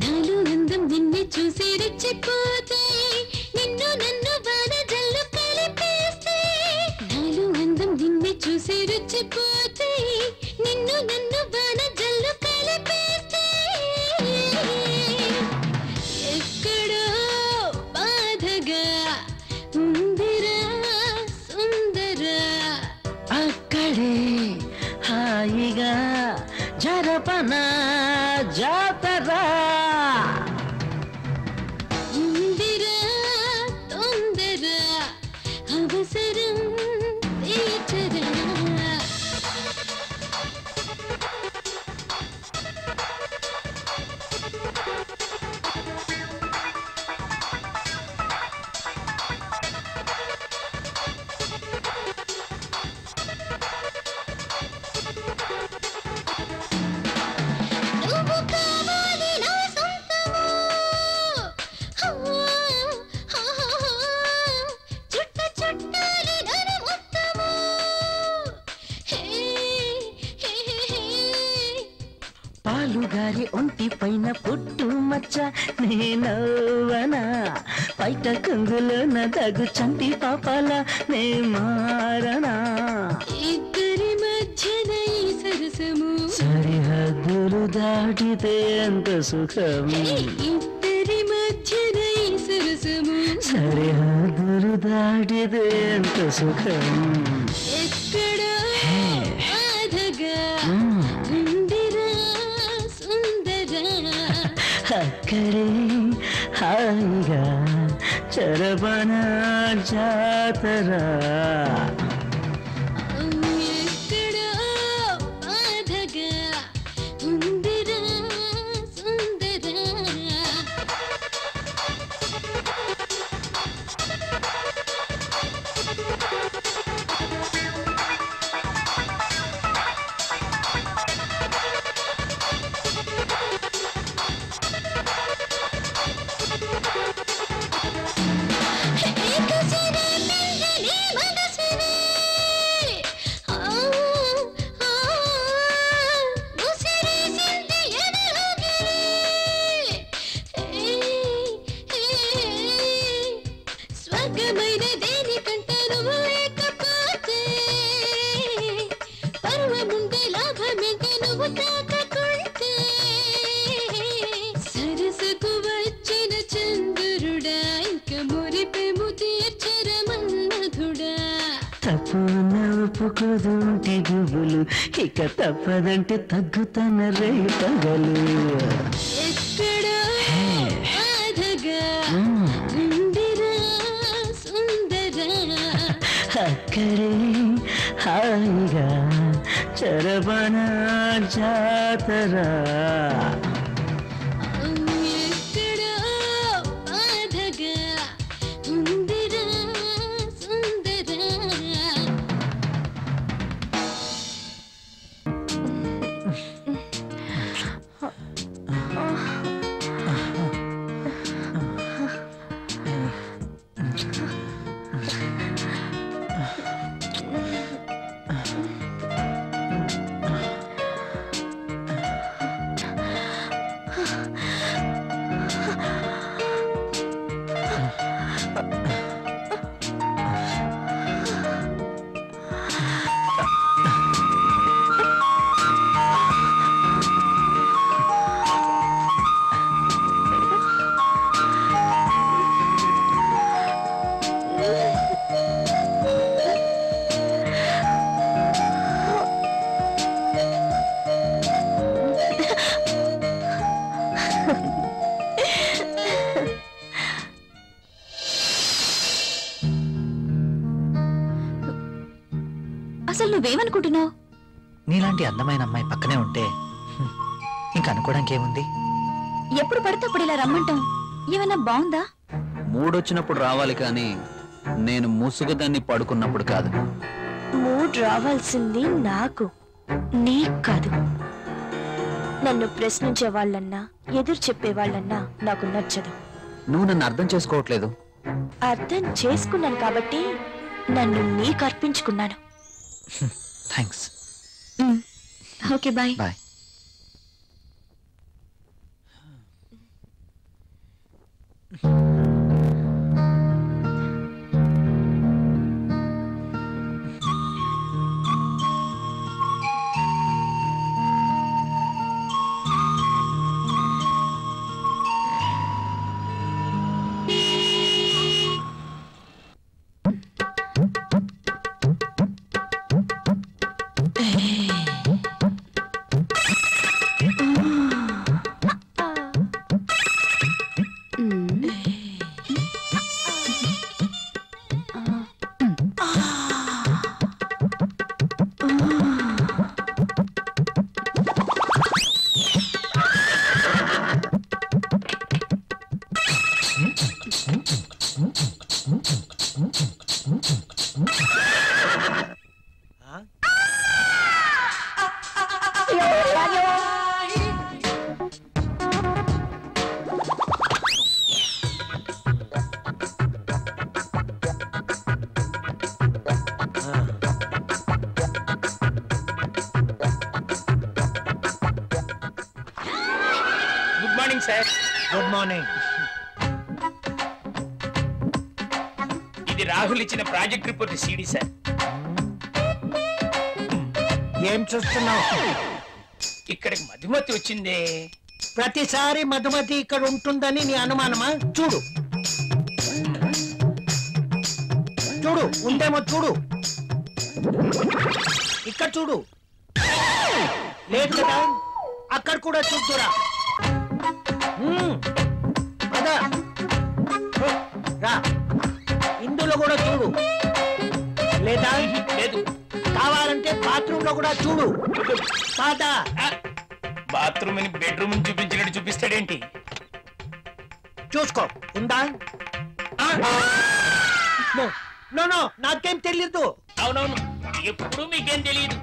నాలో అందం నిన్ను చూసి రెచ్చిపోతే, నిన్ను నన్ను బాణ జల్లు కలిపేస్తే. నాలో అందం నిన్ను చూసి రెచ్చిపోతే, నిన్ను నన్ను బాణ జల్లు కలిపేస్తే. ఎక్కడో బాధగా ఉందిరా సుందరా, అక్కడే హాయిగా జరపనా జాతరా. ఉందిరా తొందర అవసరం తీర్చరా. నువ్వు కావాలి నా సొంతము. చుట్ట చుట్టాలి నన్ను మొత్తము. హే హే హే. పాలుగారి ఒంటి పైన పుట్టు మచ్చ నేనవ్వనా, బయట కొంగులోన తగు చంటి పాపాల నే మారనా. ఇద్దరి మధ్యన ఈ సరసము, సరిహద్దులు దాటితే ఎంత సుఖం. ఇద్దరి మధ్యన ఈ సరసము, సరిహద్దులు దాటితే ఎంత సుఖం. ఎక్కడో బాధగా మ్మ్. ఉందిరా సుందరా. అక్కడే హాయిగా చరపనా జాతరా. ఎక్కడో బాధగా ఉందిరా సుందరా. ఒప్పుకోదుంటే గుబులు ఇక తప్పదంటే తగ్గుతాన రే పగలు అక్కడే హాయిగా చరబన జాతరా అసలు నువ్వేమనుకుంటున్నావు? నీలాంటి అందమైన అమ్మాయి పక్కనే ఉంటే ఇంకా అనుకోవడానికి ఏముంది? ఎప్పుడు పడితే అప్పుడు ఇలా రమ్మంటాం ఏమన్నా బాగుందా? మూడొచ్చినప్పుడు రావాలి కానీ నేను ముసుగుదాన్ని పడుకున్నప్పుడు కాదు. మూడ్ రావాల్సింది నాకు, నీకు కాదు. నన్ను ప్రశ్నించే వాళ్ళన్నా ఎదురు చెప్పే వాళ్ళన్నా నాకు నచ్చదు. నువ్వు నన్ను అర్థం చేసుకోవట్లేదు. అర్థం చేసుకున్నాను కాబట్టి నన్ను నీకు అర్పించుకున్నాను. Thanks. Okay bye. Bye. Good morning sir. Good morning. ఇది రాహుల్ ఇచ్చిన ప్రాజెక్ట్ రిపోర్ట్ సీడీ సార్. ఏం చూస్తున్నావు? ఇక్కడికి మధుమతి వచ్చిందే. ప్రతిసారి మధుమతి ఇక్కడ ఉంటుందని నీ అనుమానమా? చూడు చూడు, ఉందేమో చూడు. ఇక్కడ చూడు, లేదు కదా? అక్కడ కూడా చూద్దురా. అదా రా, ఇందులో కూడా చూడు. లేదా? లేదు. కావాలంటే బాత్రూమ్ లో కూడా చూడు. కాదా? బాత్రూమ్ ని బెడ్రూమ్ చూపించినట్టు చూపిస్తాడేంటి? చూసుకో, ఉందా? నో నో, నాకేం తెలీదు. అవునవును, ఎప్పుడు మీకేం తెలియదు.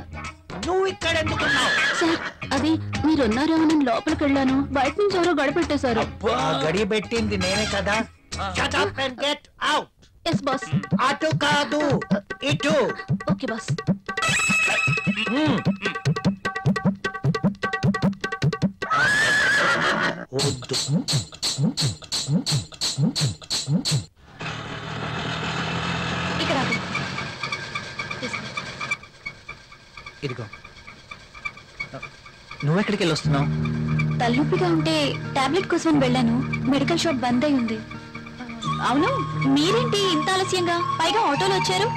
నువ్వు ఇక్కడ ఎందుకున్నావు? సార్ అది మీరున్నారేమో లోపలికి వెళ్ళాను, బయట నుంచి ఎవరో గడిపెట్టేశారు. గడి పెట్టింది నేనే కదా. Shut up and get out. Yes boss. అటు కాదు, ఇటు. Okay boss. ఇక్కడ ఇదిగో, నువ్వెక్కడికి వెళ్ళి వస్తున్నావు? తలనొప్పిగా ఉంటే టాబ్లెట్ కోసం వెళ్ళాను. మెడికల్ షాప్ బంద్ అయి ఉంది. అవును, మీరేంటి ఇంత ఆలస్యంగా, పైగా ఆటోలో వచ్చారు?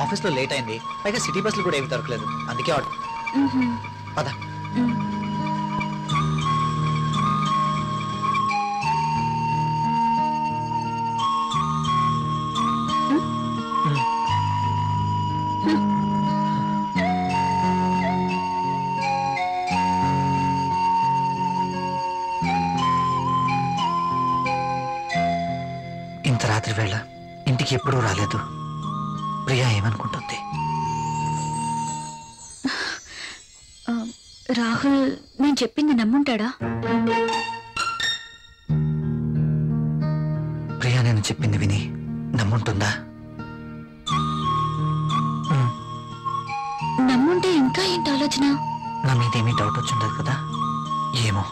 ఆఫీస్ లో లేట్ అయింది, పైగా సిటీ బస్సులు కూడా ఏమి దొరకలేదు, అందుకే ఆర్డర్. పద. ఇంత రాత్రి వేళ ఇంటికి ఎప్పుడూ రాలేదు. ప్రియా ఏమనుకుంటుంది? రాహుల్ నేను చెప్పింది నమ్ముంటాడా? ప్రియా నేను చెప్పింది విని నమ్ముంటుందా? నమ్ముంటే ఇంకా ఏంటి ఆలోచన? నా మీదేమీ డౌట్ వచ్చిండదు కదా? ఏమో.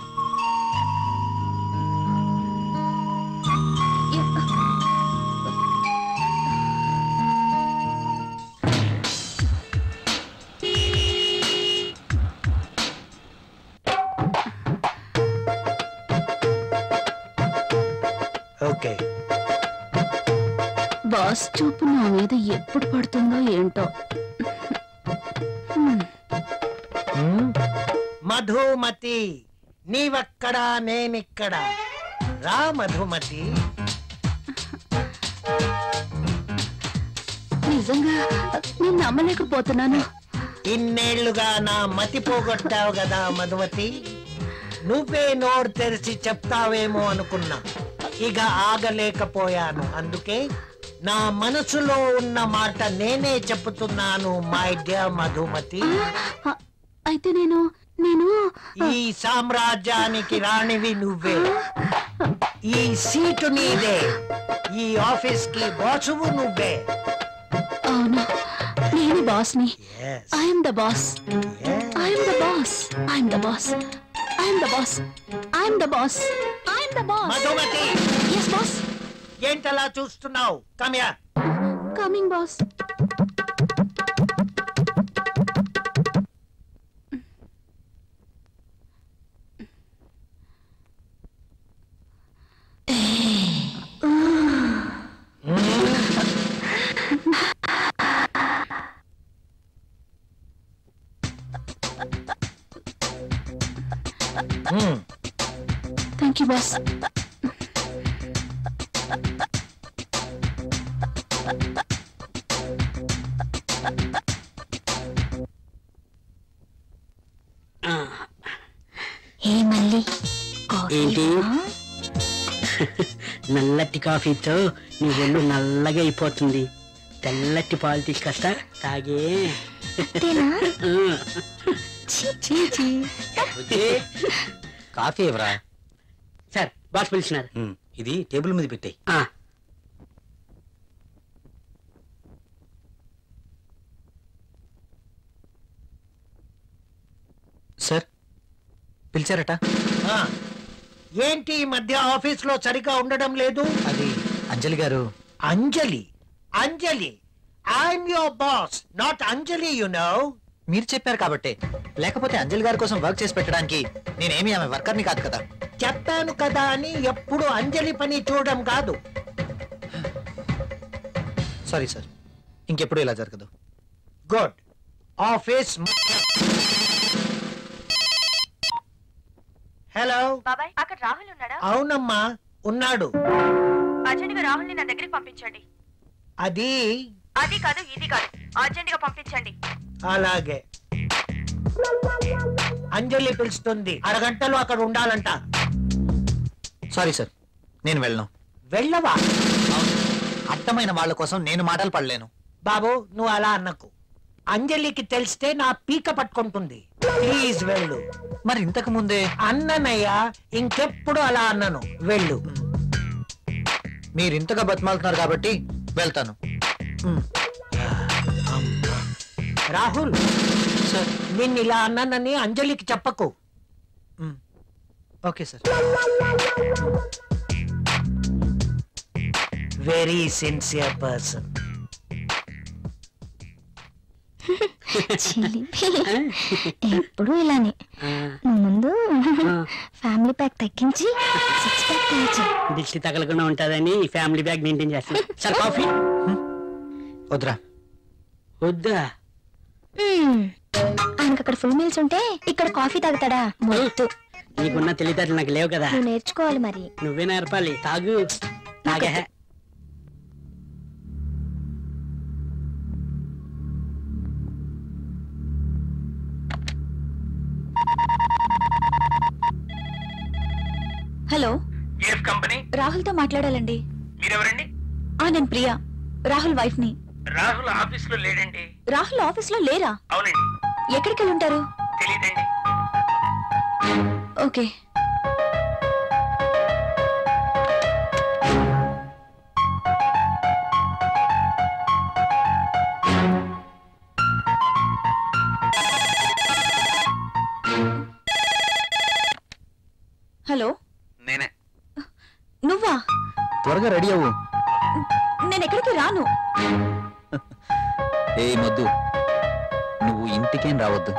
ఓకే. బాస్ చూపు నా మీద ఎప్పుడు పడుతుందో ఏంటో. మధుమతి, నీవక్కడా నేనిక్కడ. రా మధుమతి. నిజంగా నేను నమ్మలేకపోతున్నాను. ఇన్నేళ్లుగా నా మతి పోగొట్టావు కదా మధుమతి. నువ్వే నోరు తెరిచి చెప్తావేమో అనుకున్నా, ఇక ఆగలేకపోయాను. అందుకే నా మనసులో ఉన్న మాట నేనే చెప్తున్నాను మై డియర్ మధుమతి. అయితే నేను ఈ సామ్రాజ్యానికి రాణివి నువ్వే. ఈ సీటు నీదే. ఈ ఆఫీస్ కి బాసువు నువ్వే. అవును, నేను బాస్ని. Yes. I'm the boss. Yes. I'm the boss. I'm the boss. I'm the boss. I'm the boss. I'm the boss. Madhumati, yes boss. ఏంటలా చూస్తున్నావు? Come here. Coming boss. Thank you boss. ఏ మళ్ళీ ఏంటి నల్లటి కాఫీతో నీ ఒళ్ళు నల్లగా అయిపోతుంది. తెల్లటి పాలు తీసుకొస్తా, తాగే. కాఫీ ఎవరా? సార్ బాస్ పిలిచినారు. ఇది టేబుల్ మీద పెట్టాయి. సార్ పిలిచారట. ఏంటి ఈ మధ్య ఆఫీస్ లో సరిగా ఉండడం లేదు? అది అంజలి గారు. Anjali? Anjali, I'm your boss, not Anjali, you know. మీరు చెప్పారు కాబట్టి, లేకపోతే అంజలి గారి కోసం వర్క్ చేసి పెట్టడానికి నేనేమి ఆమె వర్కర్ని కాదు కదా. చెప్పాను కదా అని ఎప్పుడు అంజలి పని చూడడం కాదు. సారీ సార్, ఇంకెప్పుడు ఇలా జరగదు. గుడ్. ఆఫీస్. హలో బాబాయ్, అక్కడ రాహుల్ ఉన్నాడా? అవునమ్మా, ఉన్నాడు. అర్జెంట్ గా రాహుల్ ని నా దగ్గరికి పంపించండి. అది కాదు ఇది కాదు, అర్జెంట్ గా పంపించండి. అలాగే. అంజలి పిలుస్తుంది, అరగంటలో అక్కడ ఉండాలంట. సారీ సార్, నేను వెళ్ళను. వెళ్ళవా? అర్థమైన వాళ్ళ కోసం నేను మాటలు పడలేను. బాబు, నువ్వు అలా అన్నకు. అంజలికి తెలిస్తే నా పీక పట్టుకుంటుంది. ప్లీజ్ వెళ్ళు. మరి ఇంతకు ముందే అన్ననయ్యా, ఇంకెప్పుడు అలా అన్నను. వెళ్ళు. మీరు ఇంతగా బతిమాలుతున్నారు కాబట్టి వెళ్తాను. రాహుల్ సార్, నిన్ను ఇలా అన్నానని అంజలికి చెప్పకు. Okay sir. Very sincere person. ఎప్పుడు ఇలానే. నువ్వు ముందు ఫ్యామిలీ ప్యాక్ తగ్గించి 6 ప్యాక్ తగ్గించి దిష్టి తగలకుండా ఉంటుందని ఫ్యామిలీ బ్యాగ్ మెయింటైన్ చేస్తాను. Sir coffee? వద్దురా, వద్దా ఆయనకు అక్కడ ఫుల్ మీల్స్ ఉంటే ఇక్కడ కాఫీ తాగుతాడా మొద్దు నీకున్న తెలివితేటలు నాకు లేవు కదా. నువ్వు నేర్చుకోవాలి మరి. నువ్వే నేర్పాలి. తాగు తాగే. హలో, కంపెనీ రాహుల్ తో మాట్లాడాలండి. మీరెవరండి? నేను ప్రియా, రాహుల్ వైఫ్ ని. రాహుల్ ఆఫీస్ లో లేడండి. రాహుల్ ఆఫీస్ లో లేరా? అవునండి. ఎక్కడికి వెళ్ళి ఉంటారు? తెలీదండి. ఓకే. హలో, నేనే. నువ్వా? త్వరగా రెడీ అవ్వు. నేను ఎక్కడికి రాను. ఏ మొద్దు, నువ్వు ఇంటికేం రావద్దు.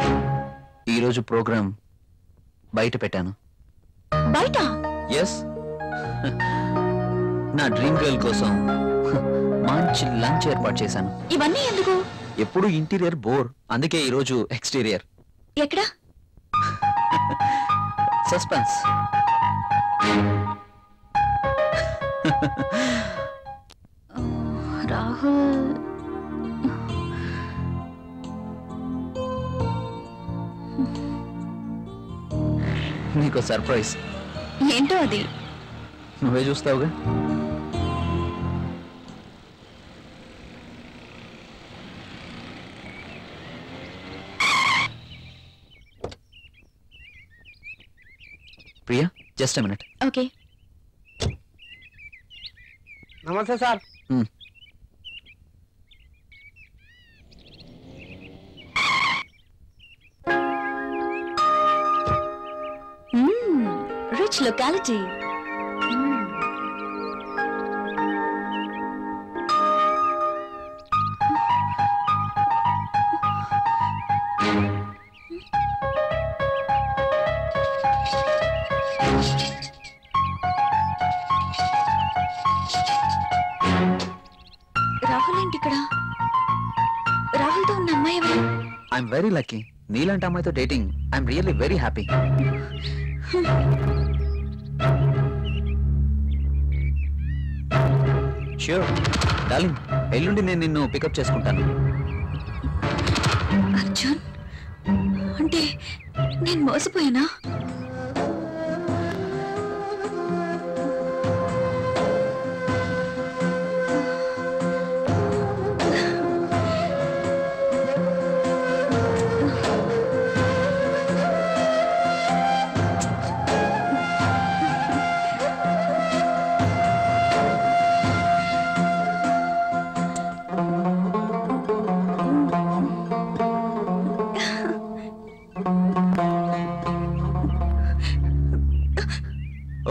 ఈరోజు ప్రోగ్రాం బయట పెట్టాను. బయట? ఎస్, నా డ్రీమ్ గర్ల్ కోసం మంచి లంచ్ ఏర్పాటు చేశాను. ఇవన్నీ ఎందుకు? ఎప్పుడు ఇంటీరియర్ బోర్, అందుకే ఈరోజు ఎక్స్టీరియర్. ఎక్కడ? సస్పెన్స్. రాహుల్ నీకు సర్ప్రైజ్. ఏంటో అది? నువ్వే చూస్తావుగా. Priya, just minute. ఓకే. నమస్తే సార్. Rich locality. రాహుల్ ఏంటి ఇక్కడ? రాహుల్తో ఉన్న అమ్మాయి ఎవరు? I'm very lucky. నీలాంటి అమ్మాయితో dating. I'm really very happy. Sure darling, ఎల్లుండి నేను నిన్ను పికప్ చేసుకుంటాను. అర్జున్, అంటే నేను మోసపోయానా?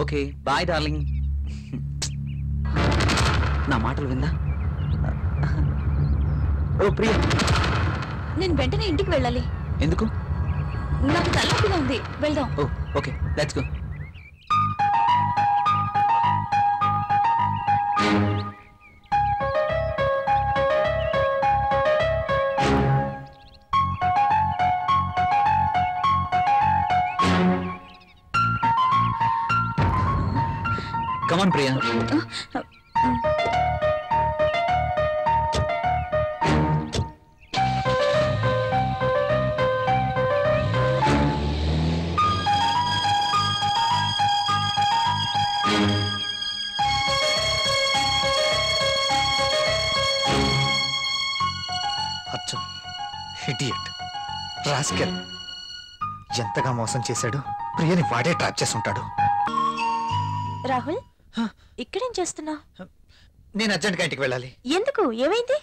Okay bye darling. నా మాటలు విందా? ఓ ప్రియా, నేను వెంటనే ఇంటికి వెళ్ళాలి. ఎందుకు? నాకు తలనొప్పిగా ఉంది, వెళ్దాం. Oh okay, let's go. Come on, Priya. Arjun, idiot, rascal, ఎంతగా మోసం చేశాడు. ప్రియని వాడే ట్రాప్ చేసి ఉంటాడు. రాహుల్, ఇక్కడేం చేస్తున్నావు? నేను అర్జెంట్గా ఇంటికి వెళ్ళాలి. ఎందుకు? ఏమైంది?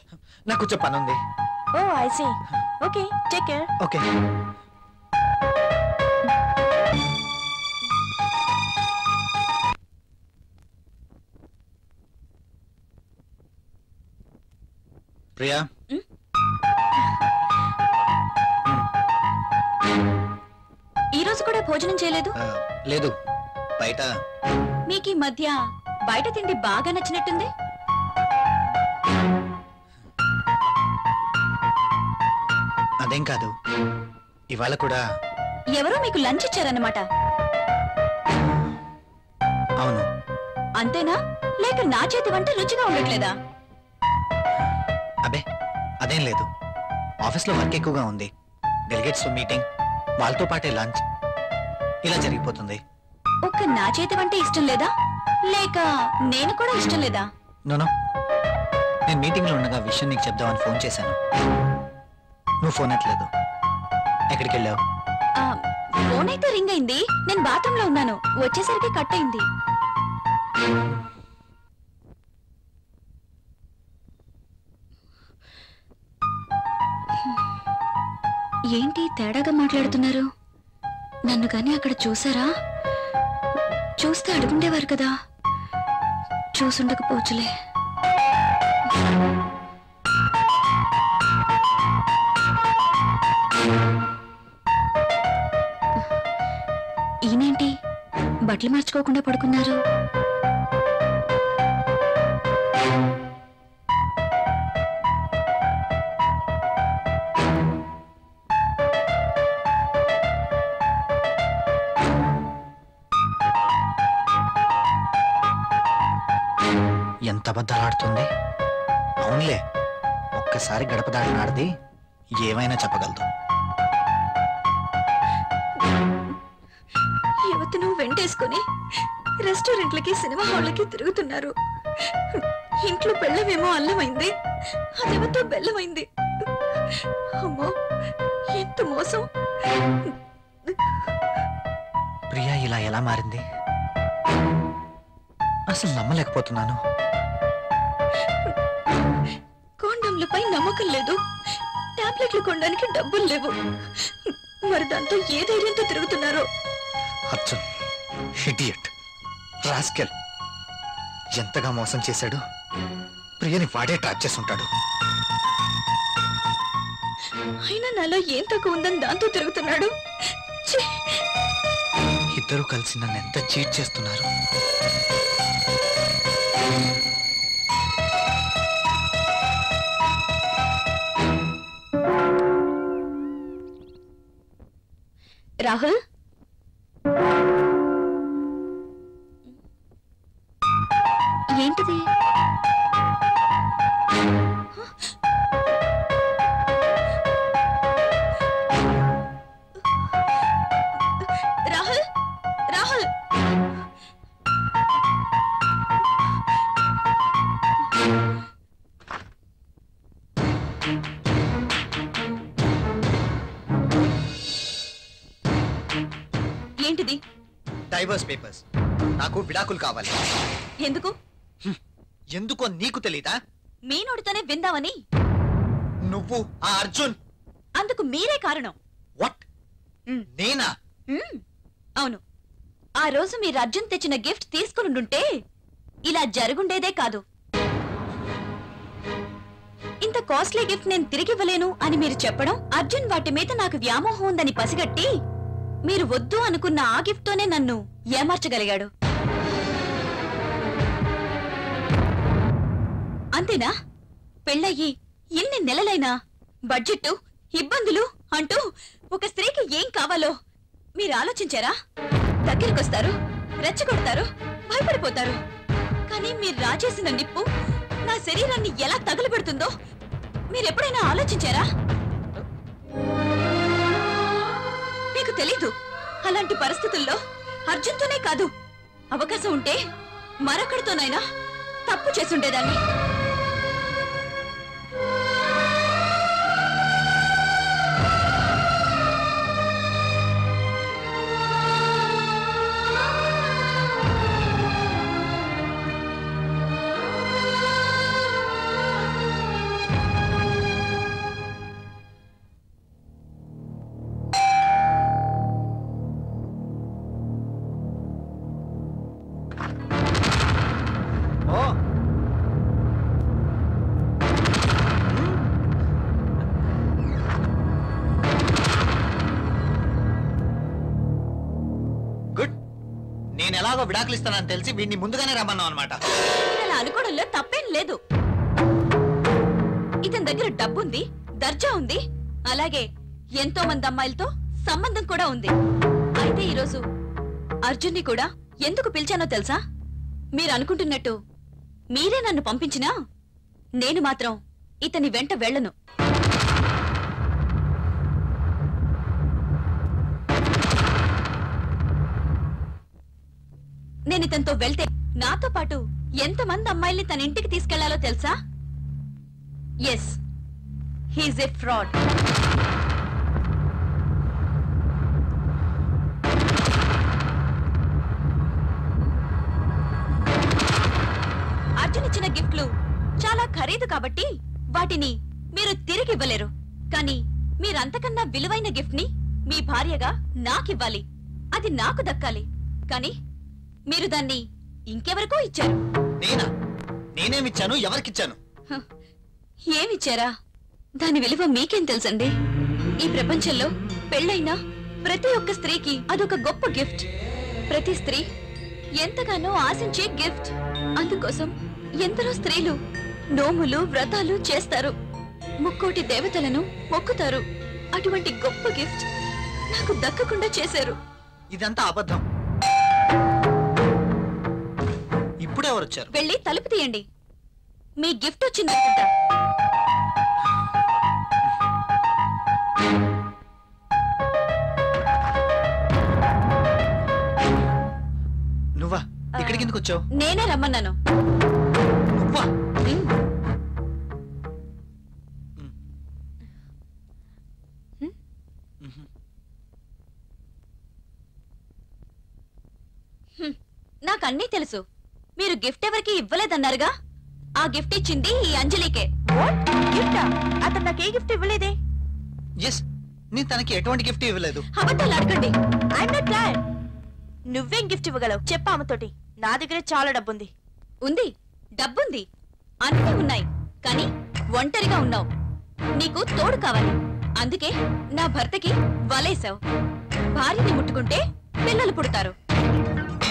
నాకు కొంచెం పని ఉంది. Oh I see. Okay, take care. Okay. Priya, ఈ రోజు కూడా భోజనం చేయలేదు? లేదు, బయట. మీకు ఈ మధ్య బయట తిండి బాగా నచ్చినట్టుంది. అదేం కాదు, ఇవాళ కూడా ఎవరో మీకు లంచ్ ఇచ్చారన్నమాట. అవును. అంతేనా, లేక నా చేతి వంట రుచిగా ఉండట్లేదా? అబే అదేం లేదు, ఆఫీస్లో వర్క్ ఎక్కువగా ఉంది, డెలిగేట్స్ మీటింగ్, వాళ్ళతో పాటే లంచ్, ఇలా జరిగిపోతుంది. ఒక్క నా చేతి వంట ఇష్టం లేదా, లేక నేను కూడా ఇష్టం లేదా? నోనో, నేను మీటింగ్లో ఉండగా విషయం నీకు చెప్దామని ఫోన్ చేశాను, నువ్వు ఫోన్ ఎత్తలేదు. ఎక్కడికి వెళ్ళావు? ఫోన్ అయితే రింగ్ అయింది, నేను బాత్రూమ్ లో ఉన్నాను, వచ్చేసరికి కట్ అయింది. ఏంటి తేడాగా మాట్లాడుతున్నారు? నన్ను గాని అక్కడ చూసారా? చూస్తే అడుగుండేవారు కదా. చూసుండకపోవచ్చులే. ఈయనేంటి బట్టలు మార్చుకోకుండా పడుకున్నారు? ఎంత అబద్ధాలాడుతుంది. అవునులే, ఒక్కసారి గడప దాటినాడిది ఏమైనా చెప్పగలదు. యువతను వెంటేసుకుని రెస్టారెంట్లకి సినిమా హాళ్ళకి తిరుగుతున్నారు. ఇంట్లో బెల్లమేమో అల్లమైంది, అదేవతో బెల్లమైంది. అమ్మో, ఎంత మోసం. ప్రియా ఇలా ఎలా మారింది అసలు నమ్మలేకపోతున్నాను. కాండంలపై నమ్మకం లేదు, టాబ్లెట్లు కొనడానికి డబ్బులు లేవు, మరి దాంతో ఏ ధైర్యంతో తిరుగుతున్నారో. అర్జున్ ఇడియట్, రాస్కెల్, ఎంతగా మోసం చేశాడు. ప్రియని వాడే ట్రాప్ చేసి ఉంటాడు. అయినా నాలో ఏం తక్కువ ఉందని దాంతో తిరుగుతున్నాడు. ఛీ! ఇద్దరూ కలిసి నన్ను ఎంత చీట్ చేస్తున్నారు. రాహుల్, ఏంటిది? రాహుల్, రాహుల్, ఏంటిది? Divorce papers. నాకు విడాకులు కావాలి. ఎందుకు? ఎందుకో నీకు తెలీదా? మీ నోటితోనే విందామని. నువ్వు ఆ అర్జున్, అందుకు మీరే కారణం. వాట్? నేనా? అవును. ఆ రోజు మీరు అర్జున్ తెచ్చిన గిఫ్ట్ తీసుకునుంటే ఇలా జరుగుండేదే కాదు. ఇంత కాస్ట్లీ గిఫ్ట్ నేను తిరిగివ్వలేను అని మీరు చెప్పడం, అర్జున్ వాటి మీద నాకు వ్యామోహం ఉందని పసిగట్టి మీరు వద్దు అనుకున్న ఆ గిఫ్ట్ తోనే నన్ను ఏమార్చగలిగాడు. అంతేనా? పెళ్ళయ్యి ఎన్ని నెలలైనా బడ్జెట్, ఇబ్బందులు అంటూ ఒక స్త్రీకి ఏం కావాలో మీరు ఆలోచించారా? దగ్గరికొస్తారు, రెచ్చగొడతారు, భయపడిపోతారు. కానీ మీరు రాజేసిన నిప్పు నా శరీరాన్ని ఎలా తగులబెడుతుందో మీరెప్పుడైనా ఆలోచించారా? మీకు తెలీదు. అలాంటి పరిస్థితుల్లో అర్జున్తోనే కాదు, అవకాశం ఉంటే మరొకడితోనైనా తప్పు చేసుండేదాన్ని. నేను ఎలాగో విడాకులు ఇస్తానని తెలిసి వీడిని ముందుగానే రమ్మన్నావు అనమాట. ఇలా అనుకోవడంలో తప్పేం లేదు. ఇతని దగ్గర డబ్బుంది, దర్జా ఉంది, అలాగే ఎంతో మంది అమ్మాయిలతో సంబంధం కూడా ఉంది. అయితే ఈరోజు అర్జున్ని కూడా ఎందుకు పిలిచానో తెలుసా? మీరు అనుకుంటున్నట్టు మీరే నన్ను పంపించినా నేను మాత్రం ఇతని వెంట వెళ్ళను. నేను ఇతనితో వెళ్తే నాతో పాటు ఎంతమంది అమ్మాయిల్ని తన ఇంటికి తీసుకెళ్లాలో తెలుసా? Yes, he's a fraud. Arjun ఇచ్చిన గిఫ్ట్లు చాలా ఖరీదు కాబట్టి వాటిని మీరు తిరిగి ఇవ్వలేరు. కానీ మీరంతకన్నా విలువైన గిఫ్ట్ ని మీ భార్యగా నాకివ్వాలి. అది నాకు దక్కాలి. కానీ మీరు దాన్ని ఇంకెవరికో ఇచ్చారు. నేనా? నేనేమిచ్చాను? ఎవరికిచ్చాను? ఏమిచ్చారా? దాని విలువ మీకేం తెలుసండి? ఈ ప్రపంచంలో పెళ్ళైనా ప్రతి ఒక్క స్త్రీకి అదొక గొప్ప గిఫ్ట్. ప్రతి స్త్రీ ఎంతగానో ఆశించే గిఫ్ట్. అందుకోసం ఎందరో స్త్రీలు నోములు వ్రతాలు చేస్తారు, ముక్కోటి దేవతలను మొక్కుతారు. అటువంటి గొప్ప గిఫ్ట్ నాకు దక్కకుండా చేశారు. ఇదంతా అబద్ధం. ఇప్పుడెవరొచ్చారు? వెళ్ళి తలుపు తీయండి. మీ గిఫ్ట్ వచ్చిందనుకుంటా. నువ్వా? ఇక్కడికి ఎందుకు వచ్చావు? నేనే రమ్మన్నాను. నువ్వా? నాకన్నీ తెలుసు. మీరు గిఫ్ట్ ఎవరికి ఇవ్వలేదన్నారుగా? ఆ గిఫ్ట్ ఇచ్చింది ఈ అంజలికే. అతను నాకే గిఫ్ట్ ఇవ్వలేదే. ఎస్, నేను తనకి ఎటువంటి గిఫ్ట్ ఇవ్వలేదు. అబద్ధాలు అడగండి. I'm not glad. నువ్వేం గిఫ్ట్ ఇవ్వగలవు చెప్పు ఆమెతోటి. నా దగ్గర చాలా డబ్బుంది. ఉంది, డబ్బుంది, అన్నీ ఉన్నాయి. కానీ ఒంటరిగా ఉన్నావు. నీకు తోడు కావాలి. అందుకే నా భర్తకి వలేసావు. భార్యని ముట్టుకుంటే పిల్లలు పుడతారు.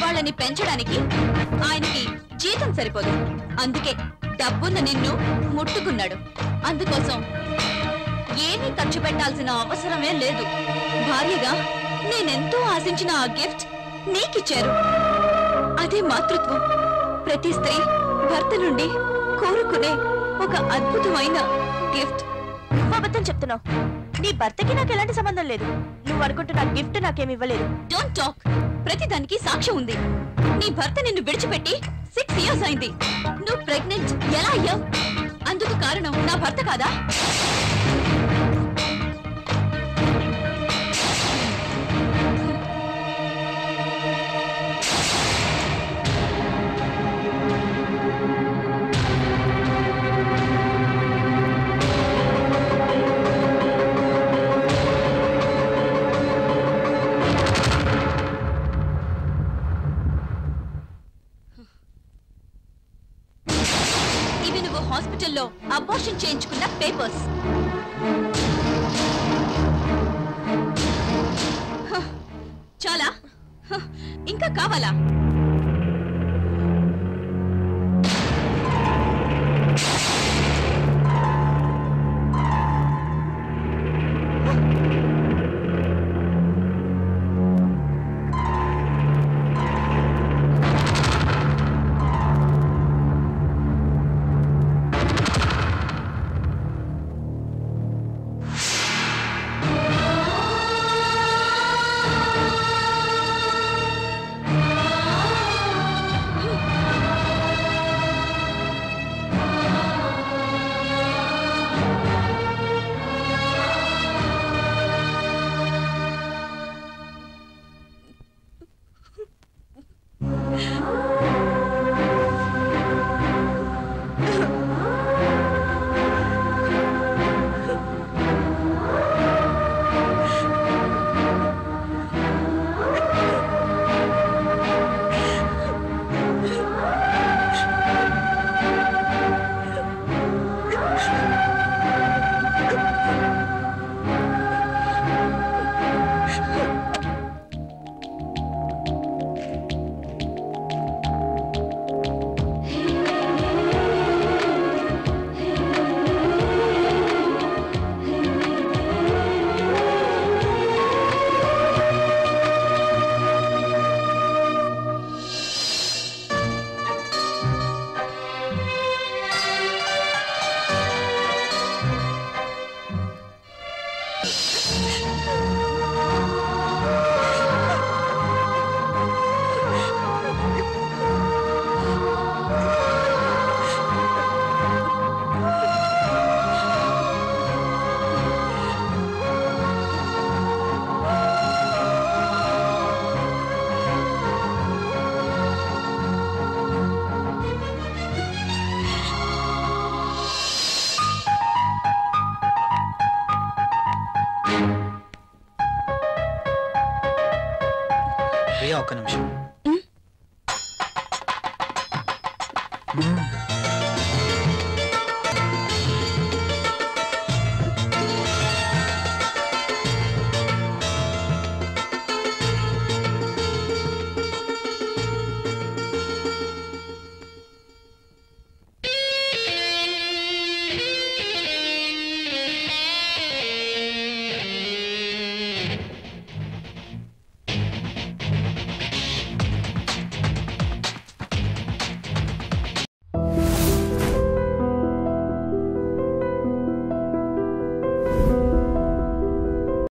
వాళ్ళని పెంచడానికి ఆయనకి జీతం సరిపోదు. అందుకే డబ్బున్న నిన్ను ముట్టుకున్నాడు. అందుకోసం ఏమీ ఖర్చు పెట్టాల్సిన అవసరమే లేదు. భార్యగా నేనెంతో ఆశించిన ఆ గిఫ్ట్ నీకిచ్చారు. అదే మాతృత్వం. ప్రతి స్త్రీ భర్త నుండి కోరుకునే ఒక అద్భుతమైన గిఫ్ట్. అబద్ధం చెప్తున్నావు. నీ భర్తకి నాకు ఎలాంటి సంబంధం లేదు. నువ్వు అనుకుంటున్న గిఫ్ట్ నాకేమి ఇవ్వలేదు. Don't talk. ప్రతిదానికి సాక్ష్యం ఉంది. నీ భర్త నిన్ను విడిచిపెట్టి 6 years అయింది. నువ్వు ప్రెగ్నెంట్ ఎలా అయ్యావు? అందుకు కారణం నా భర్త కాదా? హాస్పిటల్లో అబార్షన్ చేయించుకున్న పేపర్స్. చాలా? ఇంకా కావాలా? ప్రియా ఒక్క నిమిషం